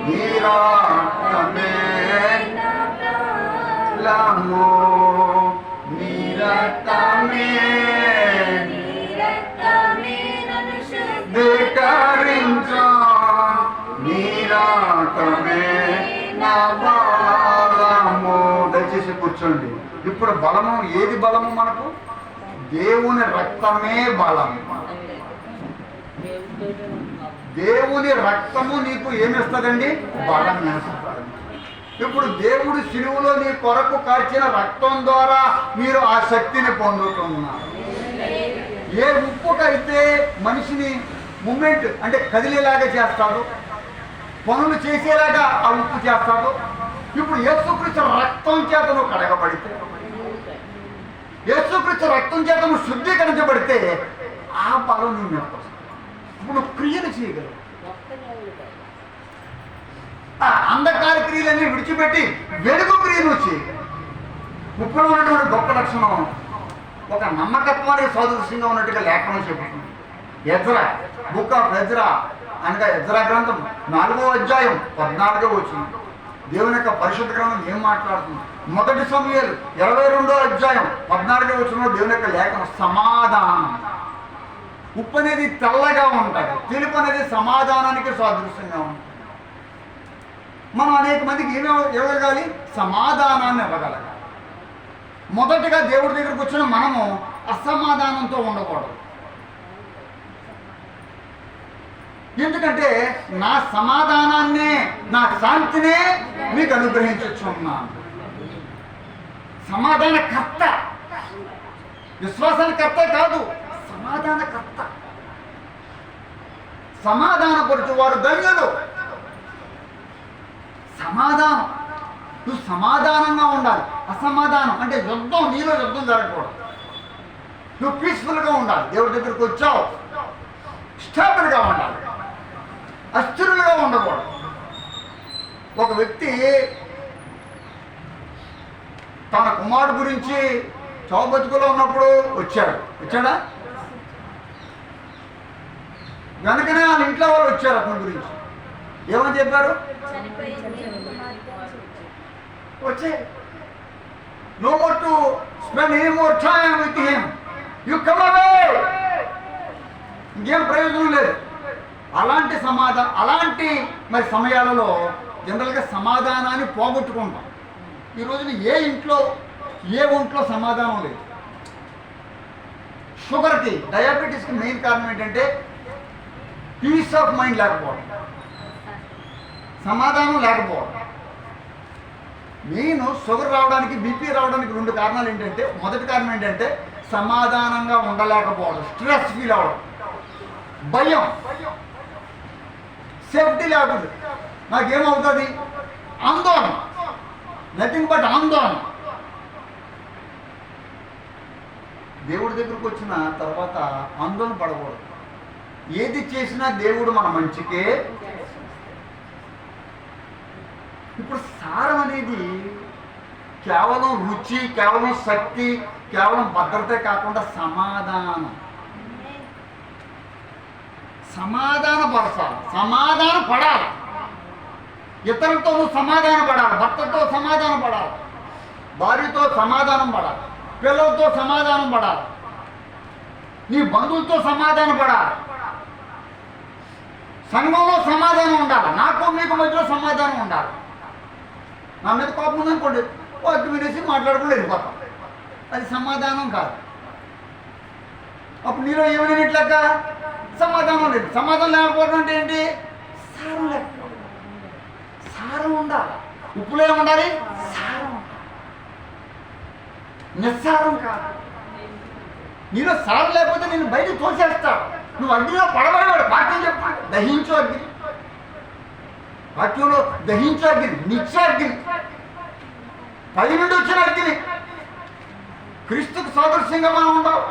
నీ రక్తమే లామో. నీ రక్తమే శుద్ధీకరించు. నీ రక్తమే నా బలము. దయచేసి కూర్చోండి. ఇప్పుడు బలము ఏది? బలము మనకు దేవుని రక్తమే బలం. దేవుని రక్తము నీకు ఏమిస్తుందండి? బలం వేస్తుంది. ఇప్పుడు దేవుడు శిలువలో నీ కొరకు కార్చిన రక్తం ద్వారా మీరు ఆ శక్తిని పొందుతున్నారు. ఏ ఉప్పుకైతే మనిషిని మూమెంట్ అంటే కదిలేలాగా చేస్తాడు, పనులు చేసేలాగా ఆ ఉప్పు చేస్తాడు, ఇప్పుడు యేసుక్రీస్తు రక్తం చేత నువ్వు కడగబడితే, యేసుక్రీస్తు రక్తం చేత నువ్వు శుద్ధీకరించబడితే ఆ బలం నువ్వు నేర్పడు. ఇప్పుడు నువ్వు క్రియలు చేయగలవు. ఆ అంధకార క్రియలన్నీ విడిచిపెట్టి వెలుగు క్రియలు వచ్చి ఉప్పులో ఉన్నటువంటి గొప్ప లక్షణం ఒక నమ్మకత్వానికి సదృశ్యంగా ఉన్నట్టుగా లేఖనం చెబుతుంది. ఎజ్రా, బుక్ ఆఫ్ ఎజ్రా అనగా ఎజ్రా గ్రంథం 4వ అధ్యాయం 14వ వచనం దేవుని యొక్క పరిశుద్ధ గ్రంథం ఏం మాట్లాడుతుంది? మొదటి సమూయేలు 22వ అధ్యాయం 14వ వచనంలో దేవుని యొక్క లేఖనం సమాధానం. ఉప్పు అనేది తెల్లగా ఉంటుంది, తెలుపు అనేది సమాధానానికి సాదృశ్యంగా ఉంటుంది. మనం అనేక మందికి ఇవ్వగలగాలి, సమాధానాన్ని ఇవ్వగలగాలి. మొదటగా దేవుడి దగ్గరకు వచ్చిన మనము అసమాధానంతో ఉండకూడదు. ఎందుకంటే నా సమాధానాన్నే, నా శాంతినే మీకు అనుగ్రహించుచున్నాను. సమాధానకర్త, విశ్వాసానికర్త కాదు, సమాధానకర్త. సమాధానపరుచు వారు ధన్యులు. సమాధానం, నువ్వు సమాధానంగా ఉండాలి. అసమాధానం అంటే యుద్ధం, నీలో యుద్ధం జరగకూడదు. నువ్వు పీస్ఫుల్గా ఉండాలి. దేవుడి దగ్గరికి వచ్చావు, స్టేబుల్గా ఉండాలి, అస్థిరులుగా ఉండకూడదు. ఒక వ్యక్తి తన కుమారుడు గురించి చావు బతుకులో ఉన్నప్పుడు వచ్చాడా? వెనకనే వాళ్ళ ఇంట్లో వాళ్ళు వచ్చారు అతని గురించి. ఏమని చెప్పారు? వచ్చే no more to spend any more time with him, you come away. ఇంకేం ప్రయోజనం లేదు. అలాంటి మరి సమయాలలో జనరల్గా సమాధానాన్ని పోగొట్టుకుంటాం. ఈ రోజున ఏ ఒంట్లో సమాధానం లేదు. షుగర్కి, డయాబెటీస్కి మెయిన్ కారణం ఏంటంటే పీస్ ఆఫ్ మైండ్ లేకపోవడం, సమాధానం లేకపోవడం. మెయిన్ షుగర్ రావడానికి, బీపీ రావడానికి 2 కారణాలు ఏంటంటే, మొదటి కారణం ఏంటంటే సమాధానంగా ఉండలేకపోవడం, స్ట్రెస్ ఫీల్ అవ్వడం, భయం, సేఫ్టీ లేకుండా నాకేమవుతుంది, ఆందోళన, నథింగ్ బట్ ఆందోళన. దేవుడి దగ్గరకు వచ్చిన తర్వాత ఆందోళన పడకూడదు. ఏది చేసినా దేవుడు మన మంచికే. ఇప్పుడు సారం అనేది కేవలం రుచి, కేవలం శక్తి, కేవలం భద్రతే కాకుండా సమాధానపరచాలి, సమాధాన పడాలి. ఇతరులతో నువ్వు సమాధాన పడాలి, భర్తతో సమాధాన పడాలి, భార్యతో సమాధానం పడాలి, పిల్లలతో సమాధానం పడాలి, నీ బంధువులతో సమాధాన పడాలి, సంఘంలో సమాధానం ఉండాలి, నాకు మీకు మధ్యలో సమాధానం ఉండాలి. నా మీద కోపం ఉందనుకోండి, వాటి వినేసి మాట్లాడుకుంటూ వెళ్ళిపోతాం. అది సమాధానం కాదు. అప్పుడు నీలో ఏమైనట్లక సమాధానం లేదు. సమాధానం లేకపోవడం అంటే ఏంటి? సారం లేకపోవడం. సారం ఉండాలి. ఉప్పులో ఏముండాలి? సారం. నిస్సారం కాదు. నీలో సారం లేకపోతే నేను బయటకు తోసేస్తాడు. నువ్వు అగ్నిలో పడబడేవాడు. వాక్యం చెప్పాడు, దహించు అగ్ని. వాక్యంలో దహించు అగ్ని, నిత్య అగ్ని, పై నుండి వచ్చిన అగ్ని. క్రీస్తుకు సాదృశ్యంగా మనం ఉండాలి.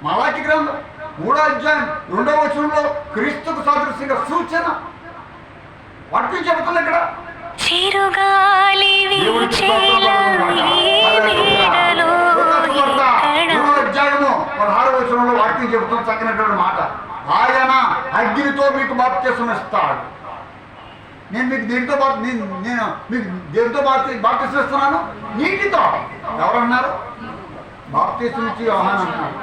మలాకి గ్రంథం 3వ అధ్యాయం 2వ వచనంలో క్రీస్తుకు సాదృశ్యంగా సూచన వాక్యం చెబుతుంది. ఇక్కడ అధ్యాయము 16వ వచనంలో వాక్యం చెబుతున్న చక్కనటువంటి మాట, ఆయన అగ్నితో మీకు బాప్తిసం ఇస్తాడు. నేను మీకు నేను మీకు దేనితో బాప్తిసం ఇస్తున్నాను? నీటితో. ఎవరన్నారు? బాప్తిసం ఇచ్చి యోహాను అన్నారు,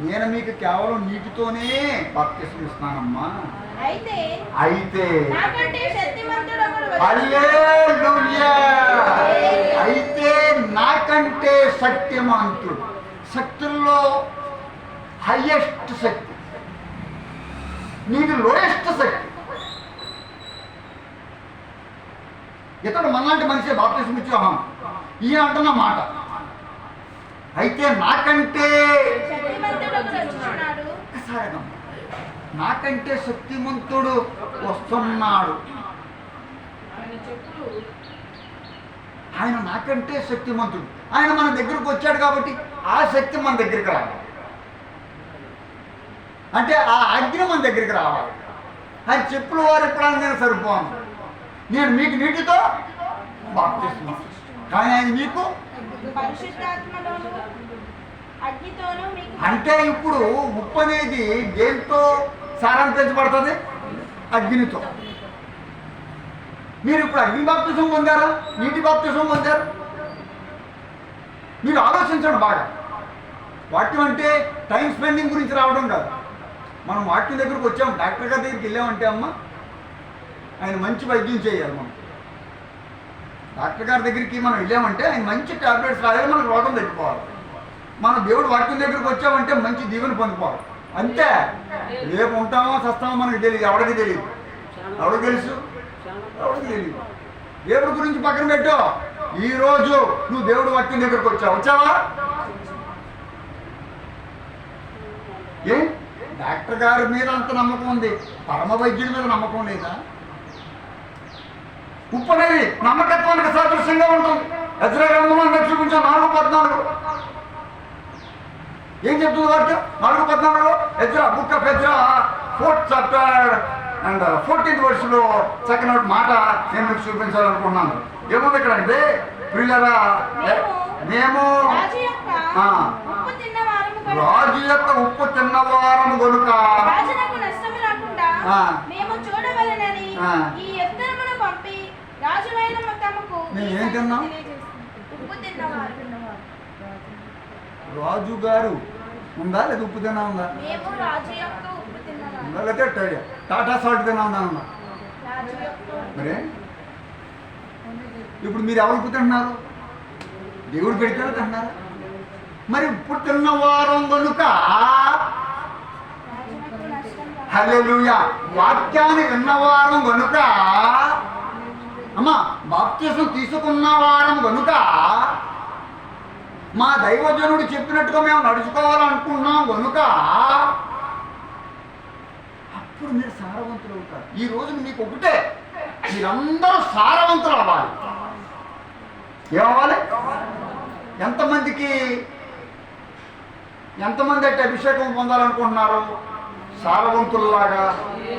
నేను మీకు కేవలం నీటితోనే బాప్తిసం ఇస్తున్నానమ్మా. అయితే హల్లెలూయా, అయితే నాకంటే శక్తిమంతుడు, శక్తుల్లో హైయెస్ట్ శక్తి, నీకు లోయెస్ట్ శక్తి. ఇతడు మనలాంటి మనిషి బాప్తిసం ఇచ్చాం ఈయన అంటున్న మాట. అయితే నాకంటే నాకంటే శక్తిమంతుడు వస్తున్నాడు. ఆయన నాకంటే శక్తిమంతుడు. ఆయన మన దగ్గరకు వచ్చాడు కాబట్టి ఆ శక్తి మన దగ్గరికి రావాలి. అంటే ఆ అగ్ని మన దగ్గరికి రావాలి. ఆయన చెప్పుల వారు ఎప్పుడైనా నేను సరిపోను, నేను మీకు నీటితో బాప్తిస్తున్నాను, కానీ ఆయన మీకు అంటే ఇప్పుడు ఉప్పు అనేది దేంతో సారాంతించబడుతుంది? అగ్నితో. మీరు ఇప్పుడు అగ్ని బాప్తిసం పొందారా, నీటి బాప్తిసం పొందారు? మీరు ఆలోచించండి బాగా. వాక్యం అంటే టైం స్పెండింగ్ గురించి రావడం కాదు. మనం వాక్యం దగ్గరకు వచ్చాము, డాక్టర్ గారి దగ్గరికి వెళ్ళామంటే అమ్మ ఆయన మంచి వైద్యం చేయాలి. మనం డాక్టర్ గారి దగ్గరికి మనం వెళ్ళామంటే ఆయన మంచి టాబ్లెట్స్ రాయాలి, మనకు రోగం తగ్గిపోవాలి. మనం దేవుడు వాక్యం దగ్గరికి వచ్చామంటే మంచి దీవెన పొందుకోవాలి. అంతే. రేపు ఉంటామో చస్తామో మనకు తెలియదు, ఎవరికి తెలియదు. ఎవరికి తెలుసు? ఎవరికి తెలియదు. దేవుడి గురించి పక్కన పెట్టు. ఈరోజు నువ్వు దేవుడు వాక్యం దగ్గరకు వచ్చావా? ఏ డాక్టర్ గారి మీద అంత నమ్మకం ఉంది, పరమ వైద్యుడి మీద నమ్మకం లేదా? ఉప్పు అనేది నమ్మకత్వానికి సాదృశ్యంగా ఉంటుంది. ఎజ్రా గ్రంథంలో చూపించాం 4:14. ఏం చెప్తుంది వాక్యం? 4:14 Ezra, book of Ezra 4th chapter and 14th వర్స్లో చక్కని మాట నేను మీకు చూపించాలనుకున్నాను. ఏముంది ఇక్కడ అంటే, ప్రియులారా, మేము రాజు యొక్క ఉప్పు తిన్నవారము కనుక మేము ఏం తిన్నాం? రాజు గారు ఉందా లేదా ఉప్పు తిన్నా ఉందా? లేకపోతే టాటా సాల్ట్ తిన్నా ఉందా? మరే ఇప్పుడు మీరు ఎవరు ఉప్పు తింటున్నారు? దేవుడు పెడితేనే తింటున్నారా? మరి ఇప్పుడు తిన్నవారం కనుక హల్లెలూయా, వాక్యాన్ని విన్నవారం కనుక, అమ్మా బాప్తిసం తీసుకున్న వారం కనుక, మా దైవజనుడు చెప్పినట్టుగా మేము నడుచుకోవాలనుకున్నాం కనుక అప్పుడు మీరు సారవంతులు అవుతారు. ఈ రోజు మీకు ఒకటే, మీరందరూ సారవంతులు అవ్వాలి. ఏమవ్వాలి? ఎంతమంది అయితే అభిషేకం పొందాలనుకుంటున్నారు? సారవంతుల్లాగా.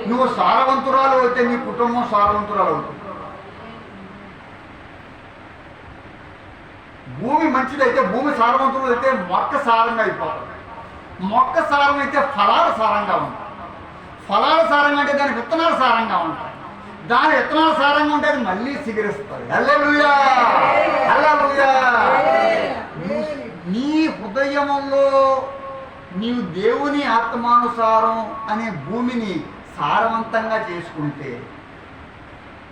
నువ్వు సారవంతురాలు అయితే నీ కుటుంబం సారవంతురాలు అవుతుంది. భూమి మంచిదైతే, భూమి సారవంతులు అయితే మొక్క సారంగా అయిపోతుంది. మొక్క సారం అయితే ఫలాలు సారంగా ఉంటాయి. ఫలాలు సారంగా అంటే దాని విత్తనాలు సారంగా ఉంటాయి. దాని విత్తనాలు సారంగా ఉంటే అది మళ్ళీ సిగరిస్తుంది. హల్లెలూయా, హల్లెలూయా. నీ హృదయంలో నీవు దేవుని ఆత్మానుసారం అనే భూమిని సారవంతంగా చేసుకుంటే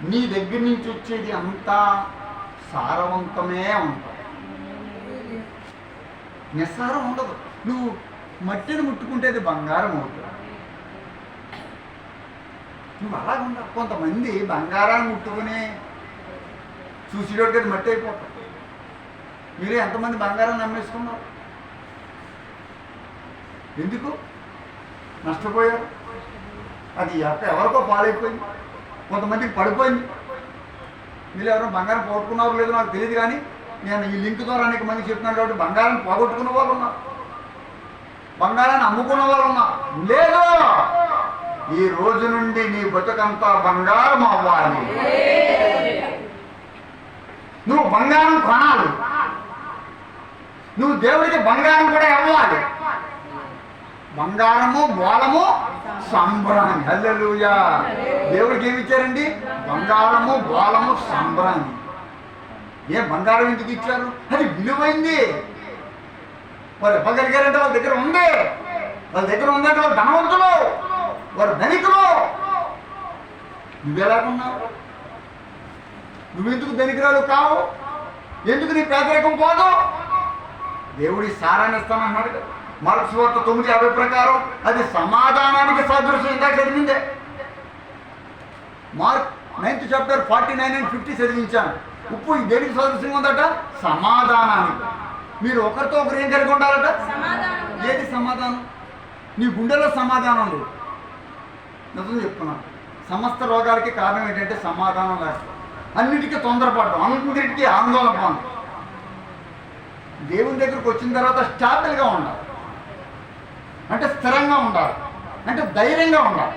నీ దగ్గర నుంచి వచ్చేది అంతా సారవంతమే ఉంటుంది, నిస్సారం ఉండదు. నువ్వు మట్టిని ముట్టుకుంటే అది బంగారం అవుతుంది. నువ్వు అలాగ ఉండవు. కొంతమంది బంగారాన్ని ముట్టుకుని చూసేటోడికి అది మట్టి అయిపోతావు. మీరు ఎంతమంది బంగారాన్ని నమ్మేసుకున్నారు? ఎందుకు నష్టపోయారు? అది ఎవరికో పాలైపోయింది, కొంతమందికి పడిపోయింది. మీరు ఎవరో బంగారం పోగొట్టుకున్నారో లేదో నాకు తెలియదు, కానీ నేను ఈ లింక్ ద్వారా అనేక మంది చెప్తున్నాను కాబట్టి బంగారం పోగొట్టుకున్న వాళ్ళు ఉన్నారు, బంగారాన్ని అమ్ముకున్న వాళ్ళు ఉన్నారు. లేదు, ఈ రోజు నుండి నీ బతుకంతా బంగారం అవ్వాలి. నువ్వు బంగారం కొనాలి, నువ్వు దేవుడికి బంగారం కూడా ఇవ్వాలి. బంగారము బోలము సంబరాన్ని. హల్లెలూయా. దేవుడికి ఏమి ఇచ్చారండి? బంగారము బోలము సంబరాన్ని. ఏ బంగారం ఎందుకు ఇచ్చారు? అది విలువైంది. వారు ఇవ్వగలిగారంటే వాళ్ళ దగ్గర ఉంది, వాళ్ళ దగ్గర ఉందంటే వాళ్ళు ధనవంతులు, వారు ధనికులు. నువ్వెలాగున్నావు? నువ్వెందుకు ధనికురాలు కావు? ఎందుకు నీ పేదరికం పోదు? దేవుడి సారాన్ని ఇస్తానన్నాడు కదా. మార్క్స్ వార్త 9:50 ప్రకారం అది సమాధానానికి సదృశ్యం. ఇందాక చదివిందే 9th చాప్టర్ 49 and 50 చదివించాను. ఉప్పు దేనికి సదృశ్యంగా ఉందట? సమాధానానికి. మీరు ఒకరితో ఒకరు ఏం కలిగి ఉండాలట? ఏది సమాధానం? నీ గుండెలో సమాధానం లేదు. నిజం చెప్తున్నాను. సమస్త రోగాలకి కారణం ఏంటంటే సమాధానం లేదు. అన్నిటికీ తొందరపడడం, అన్నింటికీ ఆందోళన పడడం. దేవుని దగ్గరకు వచ్చిన తర్వాత స్టాబిల్గా ఉండాలి, అంటే స్థిరంగా ఉండాలి, అంటే ధైర్యంగా ఉండాలి.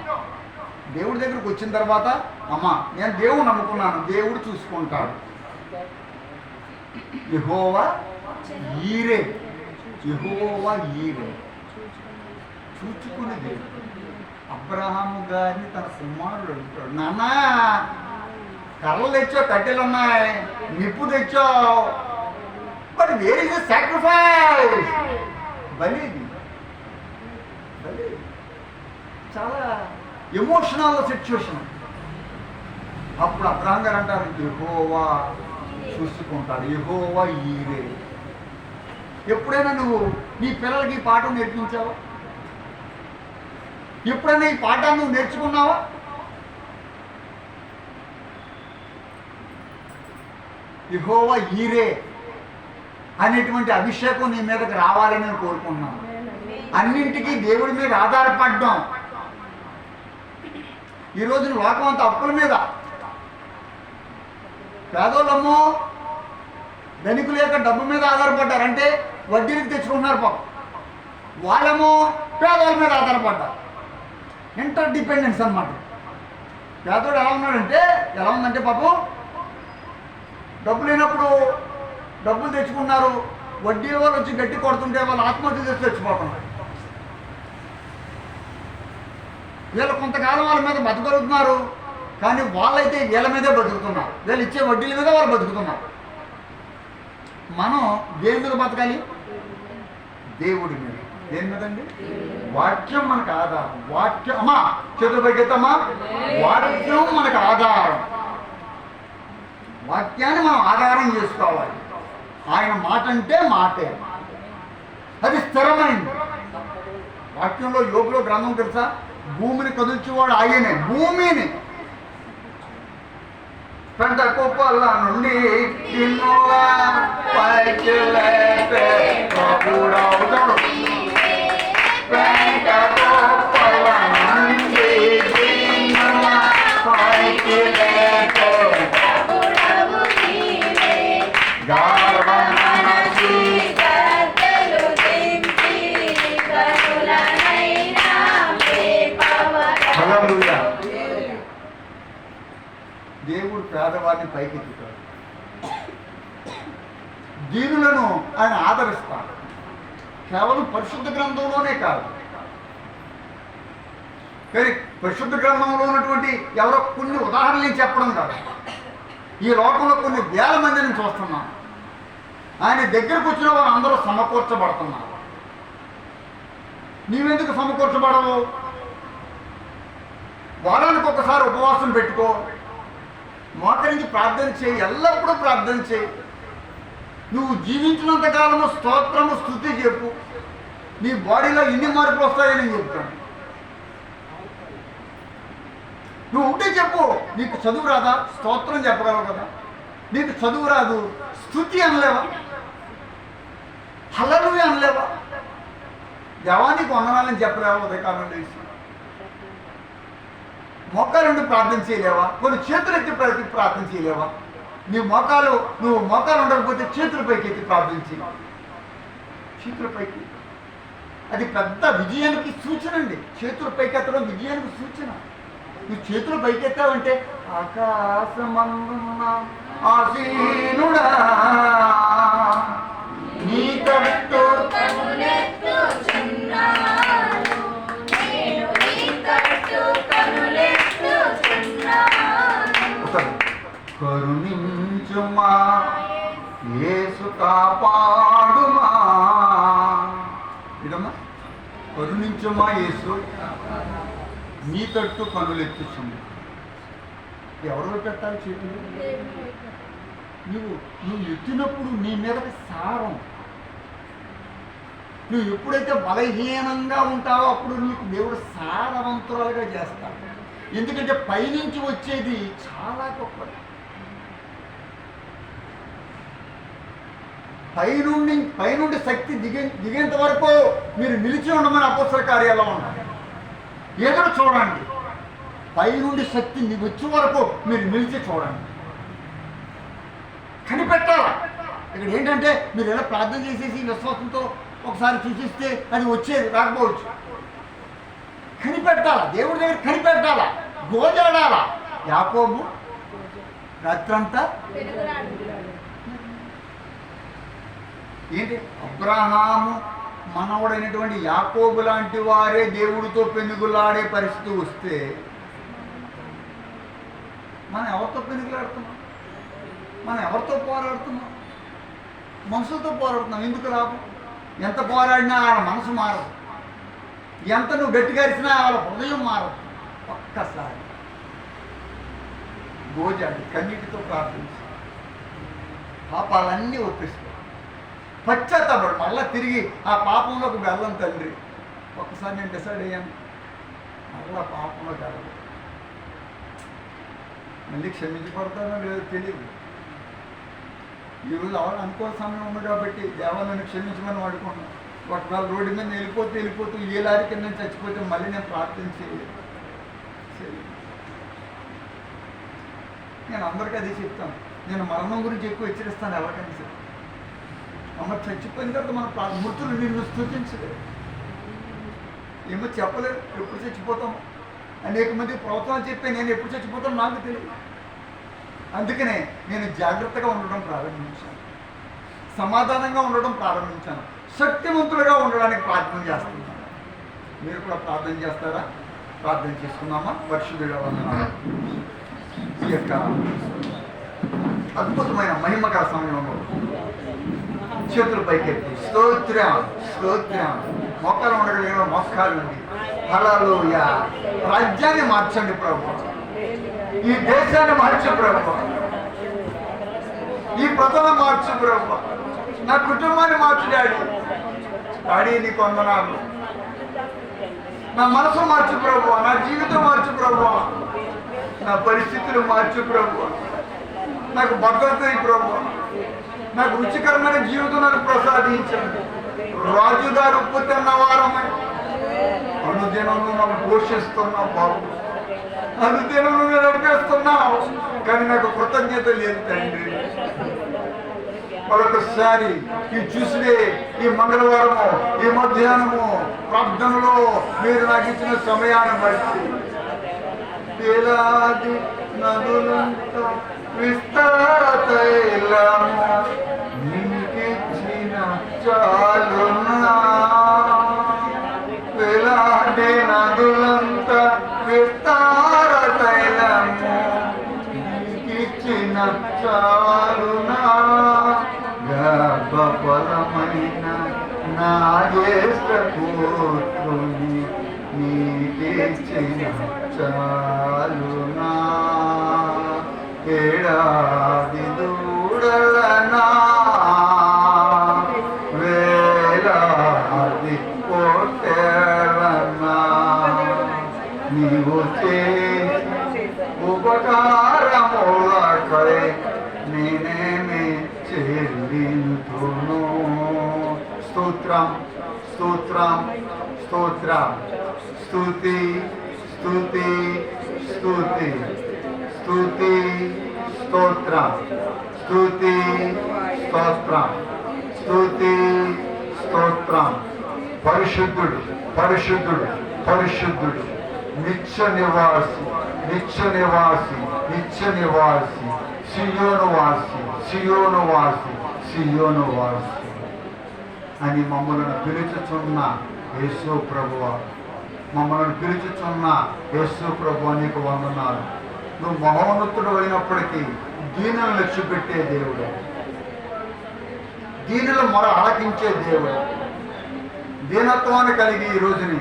దేవుడి దగ్గరకు వచ్చిన తర్వాత అమ్మా నేను దేవుడు నమ్ముకున్నాను, దేవుడు చూసుకుంటాడు. యెహోవా ఈరే, యెహోవా ఈరే, చూచుకునే దేవుడు. అబ్రహాము గారిని తన కుమారుడు అడుగుతాడు, నాన్న కర్రలు తెచ్చావు, కట్టెలు ఉన్నాయి, నిప్పు తెచ్చావు, but where is the sacrifice? బలిది. చాలా ఎమోషనల్ సిచ్యువేషన్. అప్పుడు అబ్రహాం గారు అంటారు, యెహోవా చూసుకుంటాడు, యెహోవా ఈరే. ఎప్పుడైనా నువ్వు నీ పిల్లలకి ఈ పాఠం నేర్పించావా? ఎప్పుడైనా ఈ పాఠాన్ని నువ్వు నేర్చుకున్నావా? యెహోవా ఈరే అనేటువంటి అభిషేకం నీ మీదకి రావాలని నేను కోరుకుంటున్నాను. అన్నింటికీ దేవుడి మీద ఆధారపడ్డాం. ఈరోజు లోకం అంతా అప్పుల మీద. పేదోళ్ళమ్మో ధనికులు యొక్క డబ్బు మీద ఆధారపడ్డారు, అంటే వడ్డీలకు తెచ్చుకుంటున్నారు పాపం. వాళ్ళేమో పేదోళ్ళ మీద ఆధారపడ్డారు. ఇంటర్ డిపెండెన్స్ అన్నమాట. పేదోడు ఎలా ఉందంటే పాపం డబ్బు లేనప్పుడు డబ్బులు తెచ్చుకున్నారు, వడ్డీల వాళ్ళు వచ్చి గట్టి కొడుతుంటే వాళ్ళు ఆత్మహత్య చేసి తెచ్చిపోతున్నారు. వీళ్ళు కొంతకాలం వాళ్ళ మీద బతకగలుగుతున్నారు, కానీ వాళ్ళైతే వీళ్ళ మీదే బతుకుతున్నారు. వీళ్ళు ఇచ్చే వడ్డీల మీద వాళ్ళు బతుకుతున్నారు. మనం దేని మీద బతకాలి? దేవుడి మీద. దేని మీద అండి? వాక్యం మనకు ఆధారం. వాక్యం అమ్మా చేతుల పైకెత్తమ్మా. వాక్యం మనకు ఆధారం. వాక్యాన్ని మనం ఆధారం చేసుకోవాలి. ఆయన మాట అంటే మాటే, అది స్థిరమైంది. వాక్యంలో యోగులో గ్రంథం తెలుసా? భూమిని కదుల్చేవాడు ఆయనే. భూమిని పెద్ద కుప్పల నుండి పైకి లేపే ప్రభుడవుతాడు. పెద్ద కుప్పల నుండి పైకి లేపే దేవుడు పేదవాడిని పైకెత్తుతాడు, దీనులను ఆయన ఆదరిస్తాడు. కేవలం పరిశుద్ధ గ్రంథంలోనే కాదు, కానీ పరిశుద్ధ గ్రంథంలో ఉన్నటువంటి ఎవరో కొన్ని ఉదాహరణలు చెప్పడం కాదు. ఈ లోకంలో కొన్ని వేల మందిని చూస్తున్నాం. ఆయన దగ్గరకు వచ్చిన వారు అందరూ సమకూర్చబడుతున్నారు. నీవెందుకు సమకూర్చబడవు? వారానికి ఒకసారి ఉపవాసం పెట్టుకో, మోకరించి ప్రార్థన చేయి, ఎల్లప్పుడూ ప్రార్థన చేయి. నువ్వు జీవించినంత కాలము స్తోత్రము స్తుతి చెప్పు. నీ బాడీలో ఎన్ని మార్పులు వస్తాయని నేను చెప్తాను. నువ్వు ఉంటే చెప్పు. నీకు చదువు రాదా? స్తోత్రం చెప్పగలవు కదా. నీకు చదువు రాదు, స్తుతి అనలేవా? హల్లెలూయా అనలేవా? దేవానికి వందనాలని చెప్పలేవా? ఉదయకాలం లేచి మోకాలుండి ప్రార్థన చేయలేవా? కొన్ని చేతులు ఎత్తి ప్రార్థన చేయలేవా? నువ్వు మోకాలు ఉండకపోతే చేతుల పైకి ఎత్తి ప్రార్థన చేయి. చేతుల పైకి, అది పెద్ద విజయానికి సూచన అండి. చేతుల పైకి ఎత్తడం విజయానికి సూచన. నువ్వు చేతులు పైకెత్తావంటే ఆకాశమందున్న ఆసీనుడా నీ తట్టు కరుణించుమా యేసు కాపాడుమా. ఇదమ్మా, కరుణించుమా యేసు నీ తట్టు కనులెత్తుచుంది. ఎవరు పెట్టాలి చేతులు? నువ్వు ఎత్తినప్పుడు నీ మీదకి సారం. నువ్వు ఎప్పుడైతే బలహీనంగా ఉంటావో అప్పుడు నీకు దేవుడు సారవంతురాలుగా చేస్తాడు. ఎందుకంటే పైనుంచి వచ్చేది చాలా గొప్పది. పైనుండి శక్తి దిగేంత వరకు మీరు నిలిచి ఉండమని అపోస్తల కార్యాల్లో ఉన్నారు. ఏదో చూడండి, పైనుండి శక్తి వచ్చే వరకు మీరు నిలిచి చూడండి, కనిపెట్టాలా. ఇక్కడ ఏంటంటే మీరు ఎలా ప్రార్థన చేసేసి విశ్వాసంతో ఒకసారి చూసిస్తే అది వచ్చేది రాకపోవచ్చు. కనిపెట్టాలా, దేవుడి దగ్గర కనిపెట్టాలా, గోజాడాలా. యాకోబు రాత్రంతా ఏంటి, అబ్రహాము మనవడైనటువంటి యాకోబు లాంటి వారే దేవుడితో పెనుగులాడే పరిస్థితి వస్తే మనం ఎవరితో పెనుగులాడుతున్నాం? మనం ఎవరితో పోరాడుతున్నాం? మనసుతో పోరాడుతున్నాం. ఎందుకు లాభం? ఎంత పోరాడినా వాళ్ళ మనసు మారదు, ఎంత నువ్వు గట్టిగా అరిచినా వాళ్ళ హృదయం మారదు. ఒక్కసారి గోజాడి కన్నీటితో ప్రార్థించి పాపాలన్నీ ఒప్పిస్తాయి, పశ్చాత్తాపడు, మళ్ళీ తిరిగి ఆ పాపంలోకి వెళ్ళం. తండ్రి, ఒక్కసారి నేను డిసైడ్ అయ్యాను, మళ్ళా పాపంలోకి వెళ్ళదు. మళ్ళీ క్షమించబడతానో లేదో తెలియదు. ఈరోజు ఎవరు అనుకోని సమయం ఉంది కాబట్టి దేవాలను క్షమించమని వాడుకున్నాను. ఒకవేళ రోడ్డు మీద వెళ్ళిపోతూ ఏ లారీ కింద చచ్చిపోతే మళ్ళీ నేను ప్రార్థన చేయలేదు. నేను అందరికీ అది చెప్తాను. నేను మరణం గురించి ఎక్కువ హెచ్చరిస్తాను ఎవరికైనా సరే. అమ్మ చచ్చిపోయిన తర్వాత మన మృతులు నిన్ను స్తుతించలేదు, ఏమో చెప్పలేదు, ఎప్పుడు చచ్చిపోతాం. అనేక మంది ప్రవచనాలు చెప్పి నేను ఎప్పుడు చచ్చిపోతాను నాకు తెలియదు. అందుకనే నేను జాగ్రత్తగా ఉండడం ప్రారంభించాను, సమాధానంగా ఉండడం ప్రారంభించాను, శక్తివంతులుగా ఉండడానికి ప్రార్థన చేస్తున్నాను. మీరు కూడా ప్రార్థన చేస్తారా? ప్రార్థన చేసుకున్నామా? పరిశుద్ధుడా వందనాలు. ఈ యొక్క అద్భుతమైన మహిమకర సమయంలో చేతులు పైకెత్తి స్తోత్రం స్తోత్రం, మోకాలు ఉండగలిగిన మోకాలు నుండి హల్లెలూయా. రాజ్యాన్ని మార్చండి ప్రభు, ఈ దేశాన్ని మార్చు ప్రభు, ఈ ప్రజలను మార్చు ప్రభు, నా కుటుంబాన్ని మార్చు డాడీ నీకు వందనాలు. నా మనసు మార్చు ప్రభు, నా జీవితం మార్చు ప్రభు, నా పరిస్థితులు మార్చు ప్రభు, నాకు భద్రత ప్రభు, నాకు రుచికరమైన జీవితం నాకు ప్రసాదించండి. రాజుగారు ఉప్పు తిన్న వారమై అనుదినంలో నాకు పోషిస్తున్నావు బాబు, అనుదినంలో నడిపేస్తున్నావు, కానీ నాకు కృతజ్ఞత లేదు తండ్రి. మరొకసారి ఈ చూసినే ఈ మంగళవారము ఈ మధ్యాహ్నము ప్రార్థనలో మీరు నాకు ఇచ్చిన సమయాన్ని బట్టి వేలాది నదులంతా విస్తార తైలము నీకిచ్చిన చాలునా, వేలాది నదులంతా విస్తార తైలము నీకిచ్చిన చాలునా, గర్భఫలమైన నా జ్యేష్ఠ పుత్రుని నీకిచ్చిన చాలునా, ఏడాది దూడలనా వేలాది పొట్టేలనా నీవు చేసి ఉపకారములకై నేనేమి చెల్లింతును. స్తోత్రం స్తోత్రం స్తోత్రం, స్తుతి స్తుతి స్తుతి స్తుతి స్తోత్రం, స్తుతి స్తోత్రం, స్తుతి స్తోత్రం. పరిశుద్ధుడు పరిశుద్ధుడు పరిశుద్ధుడు, నిత్య నివాసి నిత్య నివాసి నిత్య నివాసి, సియోను వాసి సియోను వాసి సియోను వాసి అని మమ్మల్ని పిలుచుచున్న యేసు ప్రభువా, మమ్మల్ని పిలుచుచున్న యేసు ప్రభువా నీకు వందనాలు. నువ్వు మహోన్నతుడు అయినప్పటికీ దీనులను లక్ష్య పెట్టే దేవుడు, దీనుల మొర ఆలకించే దేవుడు. దీనత్వాన్ని కలిగి ఈ రోజుని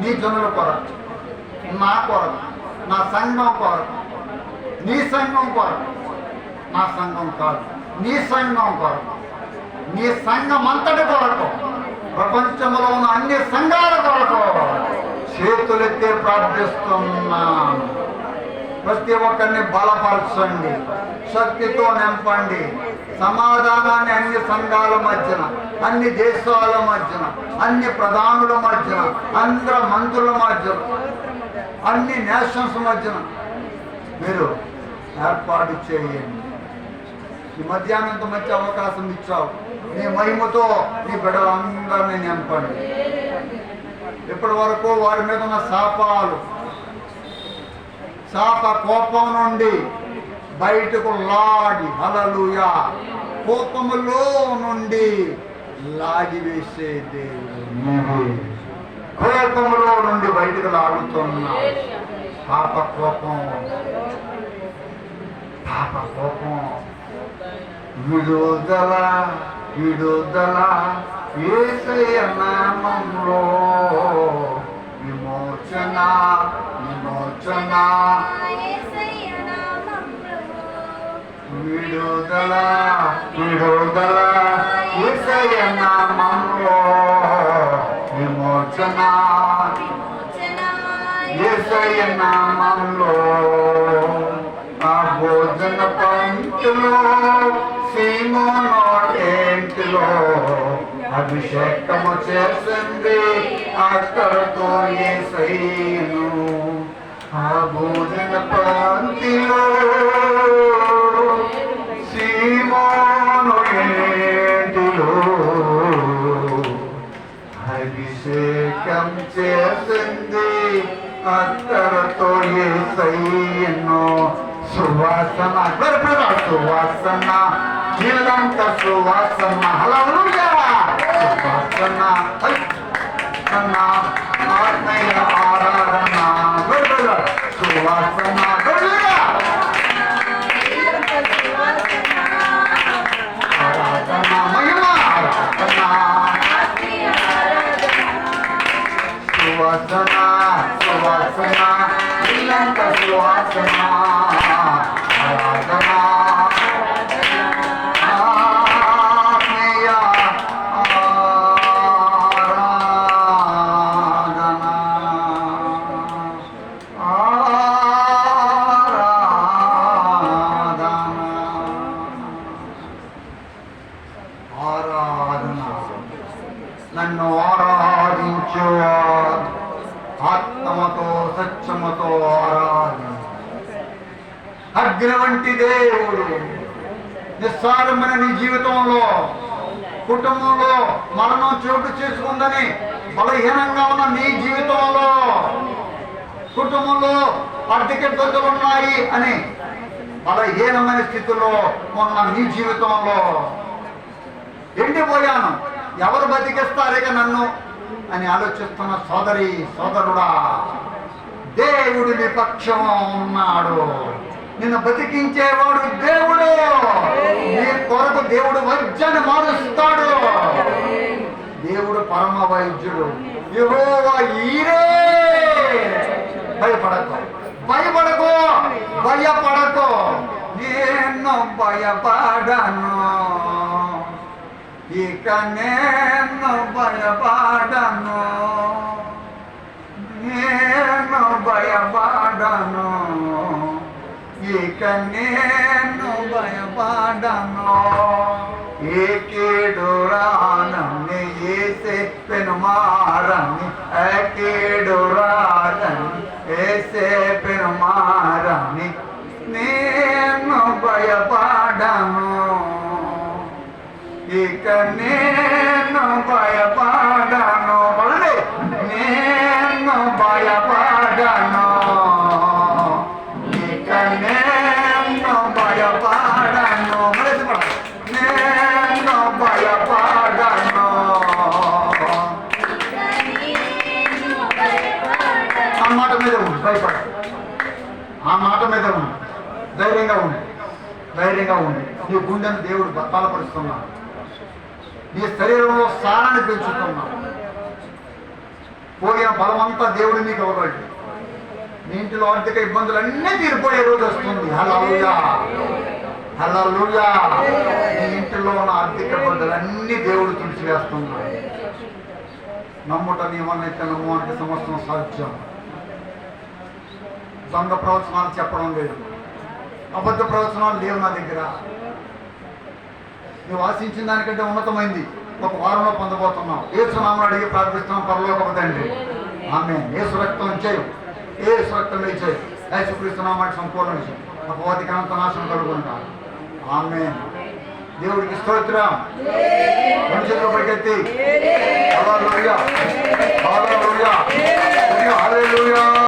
నీ జనుల కొరకు, నా కొరకు, నా సంఘం కొరకు, నీ సంఘం కొరకు, నా సంఘం కాదు నీ సంఘం కొరకు, నీ సంఘం అంతటి కొరకు, ప్రపంచంలో ఉన్న అన్ని సంఘాల కొరకు చేతులెత్తే ప్రార్థిస్తున్నాను. ప్రతి ఒక్కరిని బలపరచండి, శక్తితో నింపండి. సమాధానాన్ని అన్ని సంఘాల మధ్యన, అన్ని దేశాల మధ్యన, అన్ని ప్రధానుల మధ్యన, అందరు మంత్రుల మధ్యన, అన్ని నేషన్స్ మధ్యన మీరు ఏర్పాటు చేయండి. ఈ మధ్యాహ్నం ఇంత మంచి అవకాశం ఇచ్చావు. నీ మహిమతో నీ బిడ్డలందరినీ నింపండి. ఇప్పటి వరకు వారి మీద ఉన్న శాప కోపం నుండి బయటకు లాగి, హల్లెలూయా, కోపములో నుండి లాగివేసే దేవుడు, కోపములో నుండి బయటకు లాగుతున్నా. పాప కోపం విడుదల యేసయ్య నామములో విమోచన విడుదల యేసయ్య నామములో విమోచన యేసయ్య నామములో. ఆ భోజన పంక్తిలో సీమోను టెంట్లో అభిషేకము చేసింది అక్కడతో యేసయ్యను. ఆ భోజన పంక్తిలో సీమోను టెంట్లో అభిషేకం చేసింది అక్కడతో యేసయ్యను. సువాసన ఇల్లంత సువాసన, హల్లెలూయా, సువాసన ఆత్మీయ ఆరాధన, సువాసన ఆరాధన, మహిమ ఆరాధన, సువాసన ఇల్లంత సువాసన ఆరాధన, నన్ను ఆరాధించు, ఆత్మతో సత్యముతో ఆరాధించు. అగ్ని వంటి దేవుడు నిస్సారమైన నీ జీవితంలో, కుటుంబంలో మరణం చోటు చేసుకుందని బలహీనంగా ఉన్న నీ జీవితంలో, కుటుంబంలో ఆర్థిక ఇబ్బందులు ఉన్నాయి అని బలహీనమైన స్థితిలో ఉన్న నీ జీవితంలో, ఎండిపోయాను, ఎవరు బతికిస్తారేక నన్ను అని ఆలోచిస్తున్న సోదరుడా, దేవుడు నీ పక్షం ఉన్నాడు. నిన్ను బతికించేవాడు దేవుడు. నీ కొరకు దేవుడు వైద్యాన్ని మారుస్తాడు. దేవుడు పరమ వైద్యుడు. యెహోవా ఈరే. భయపడకు, నేను భయపడను, ఇక నేను భయపడను, ఇక నేను భయపడను. ఏ కీడు రానని ఏసే పెనుమారని, ఏ కీడు రానని ఏసే పెనుమారని నేను భయపడను, ఇక నేను భయపడను. నేను భయపడను, ఇక నేను భయపడను, నేను భయపడను. ఆ మాట మీద ఉండు, భయపడ. ఆ మాట మీద ఉండు, ధైర్యంగా ఉండి నీ గుండెను దేవుడు బలపరుస్తున్నాడు. నీ శరీరంలో సారాన్ని పెంచుతున్నాడు. పోయిన బలమంతా దేవుడు నీకు ఇవ్వబడి నీ ఇంటిలో ఆర్థిక ఇబ్బందులన్నీ తీరిపోయే రోజు వస్తుంది. హల్లెలూయా, హల్లెలూయా. నీ ఇంటిలో ఉన్న ఆర్థిక ఇబ్బందులన్నీ దేవుడు తుడిచివేస్తున్నాడు. నమ్ముట నీ వల్లైతే నమ్మడానికి సమస్తం సాధ్యం. దొంగ ప్రవచనాలు చెప్పడం లేదు, అబద్ధ ప్రవచనాలు లేవు నా దగ్గర. నువ్వు ఆశించిన దానికంటే ఉన్నతమైంది ఒక వారంలో పొందబోతున్నావు. యేసు నామమున అడిగి ప్రార్థిస్తున్నాం పరలోకపు తండ్రి. ఆమేన్. యేసు రక్తం ఇచ్చేయి, యేసు రక్తం ఇచ్చేయి. యేసుక్రీస్తు నామమున సంపూర్ణ విషయం అపవాదికి అనంత నాశనం కలుగునుగా. ఆమేన్. దేవుడికి స్తోత్రం. మనుషులు పరిగెత్తి హల్లెలూయా, హల్లెలూయా, హల్లెలూయా.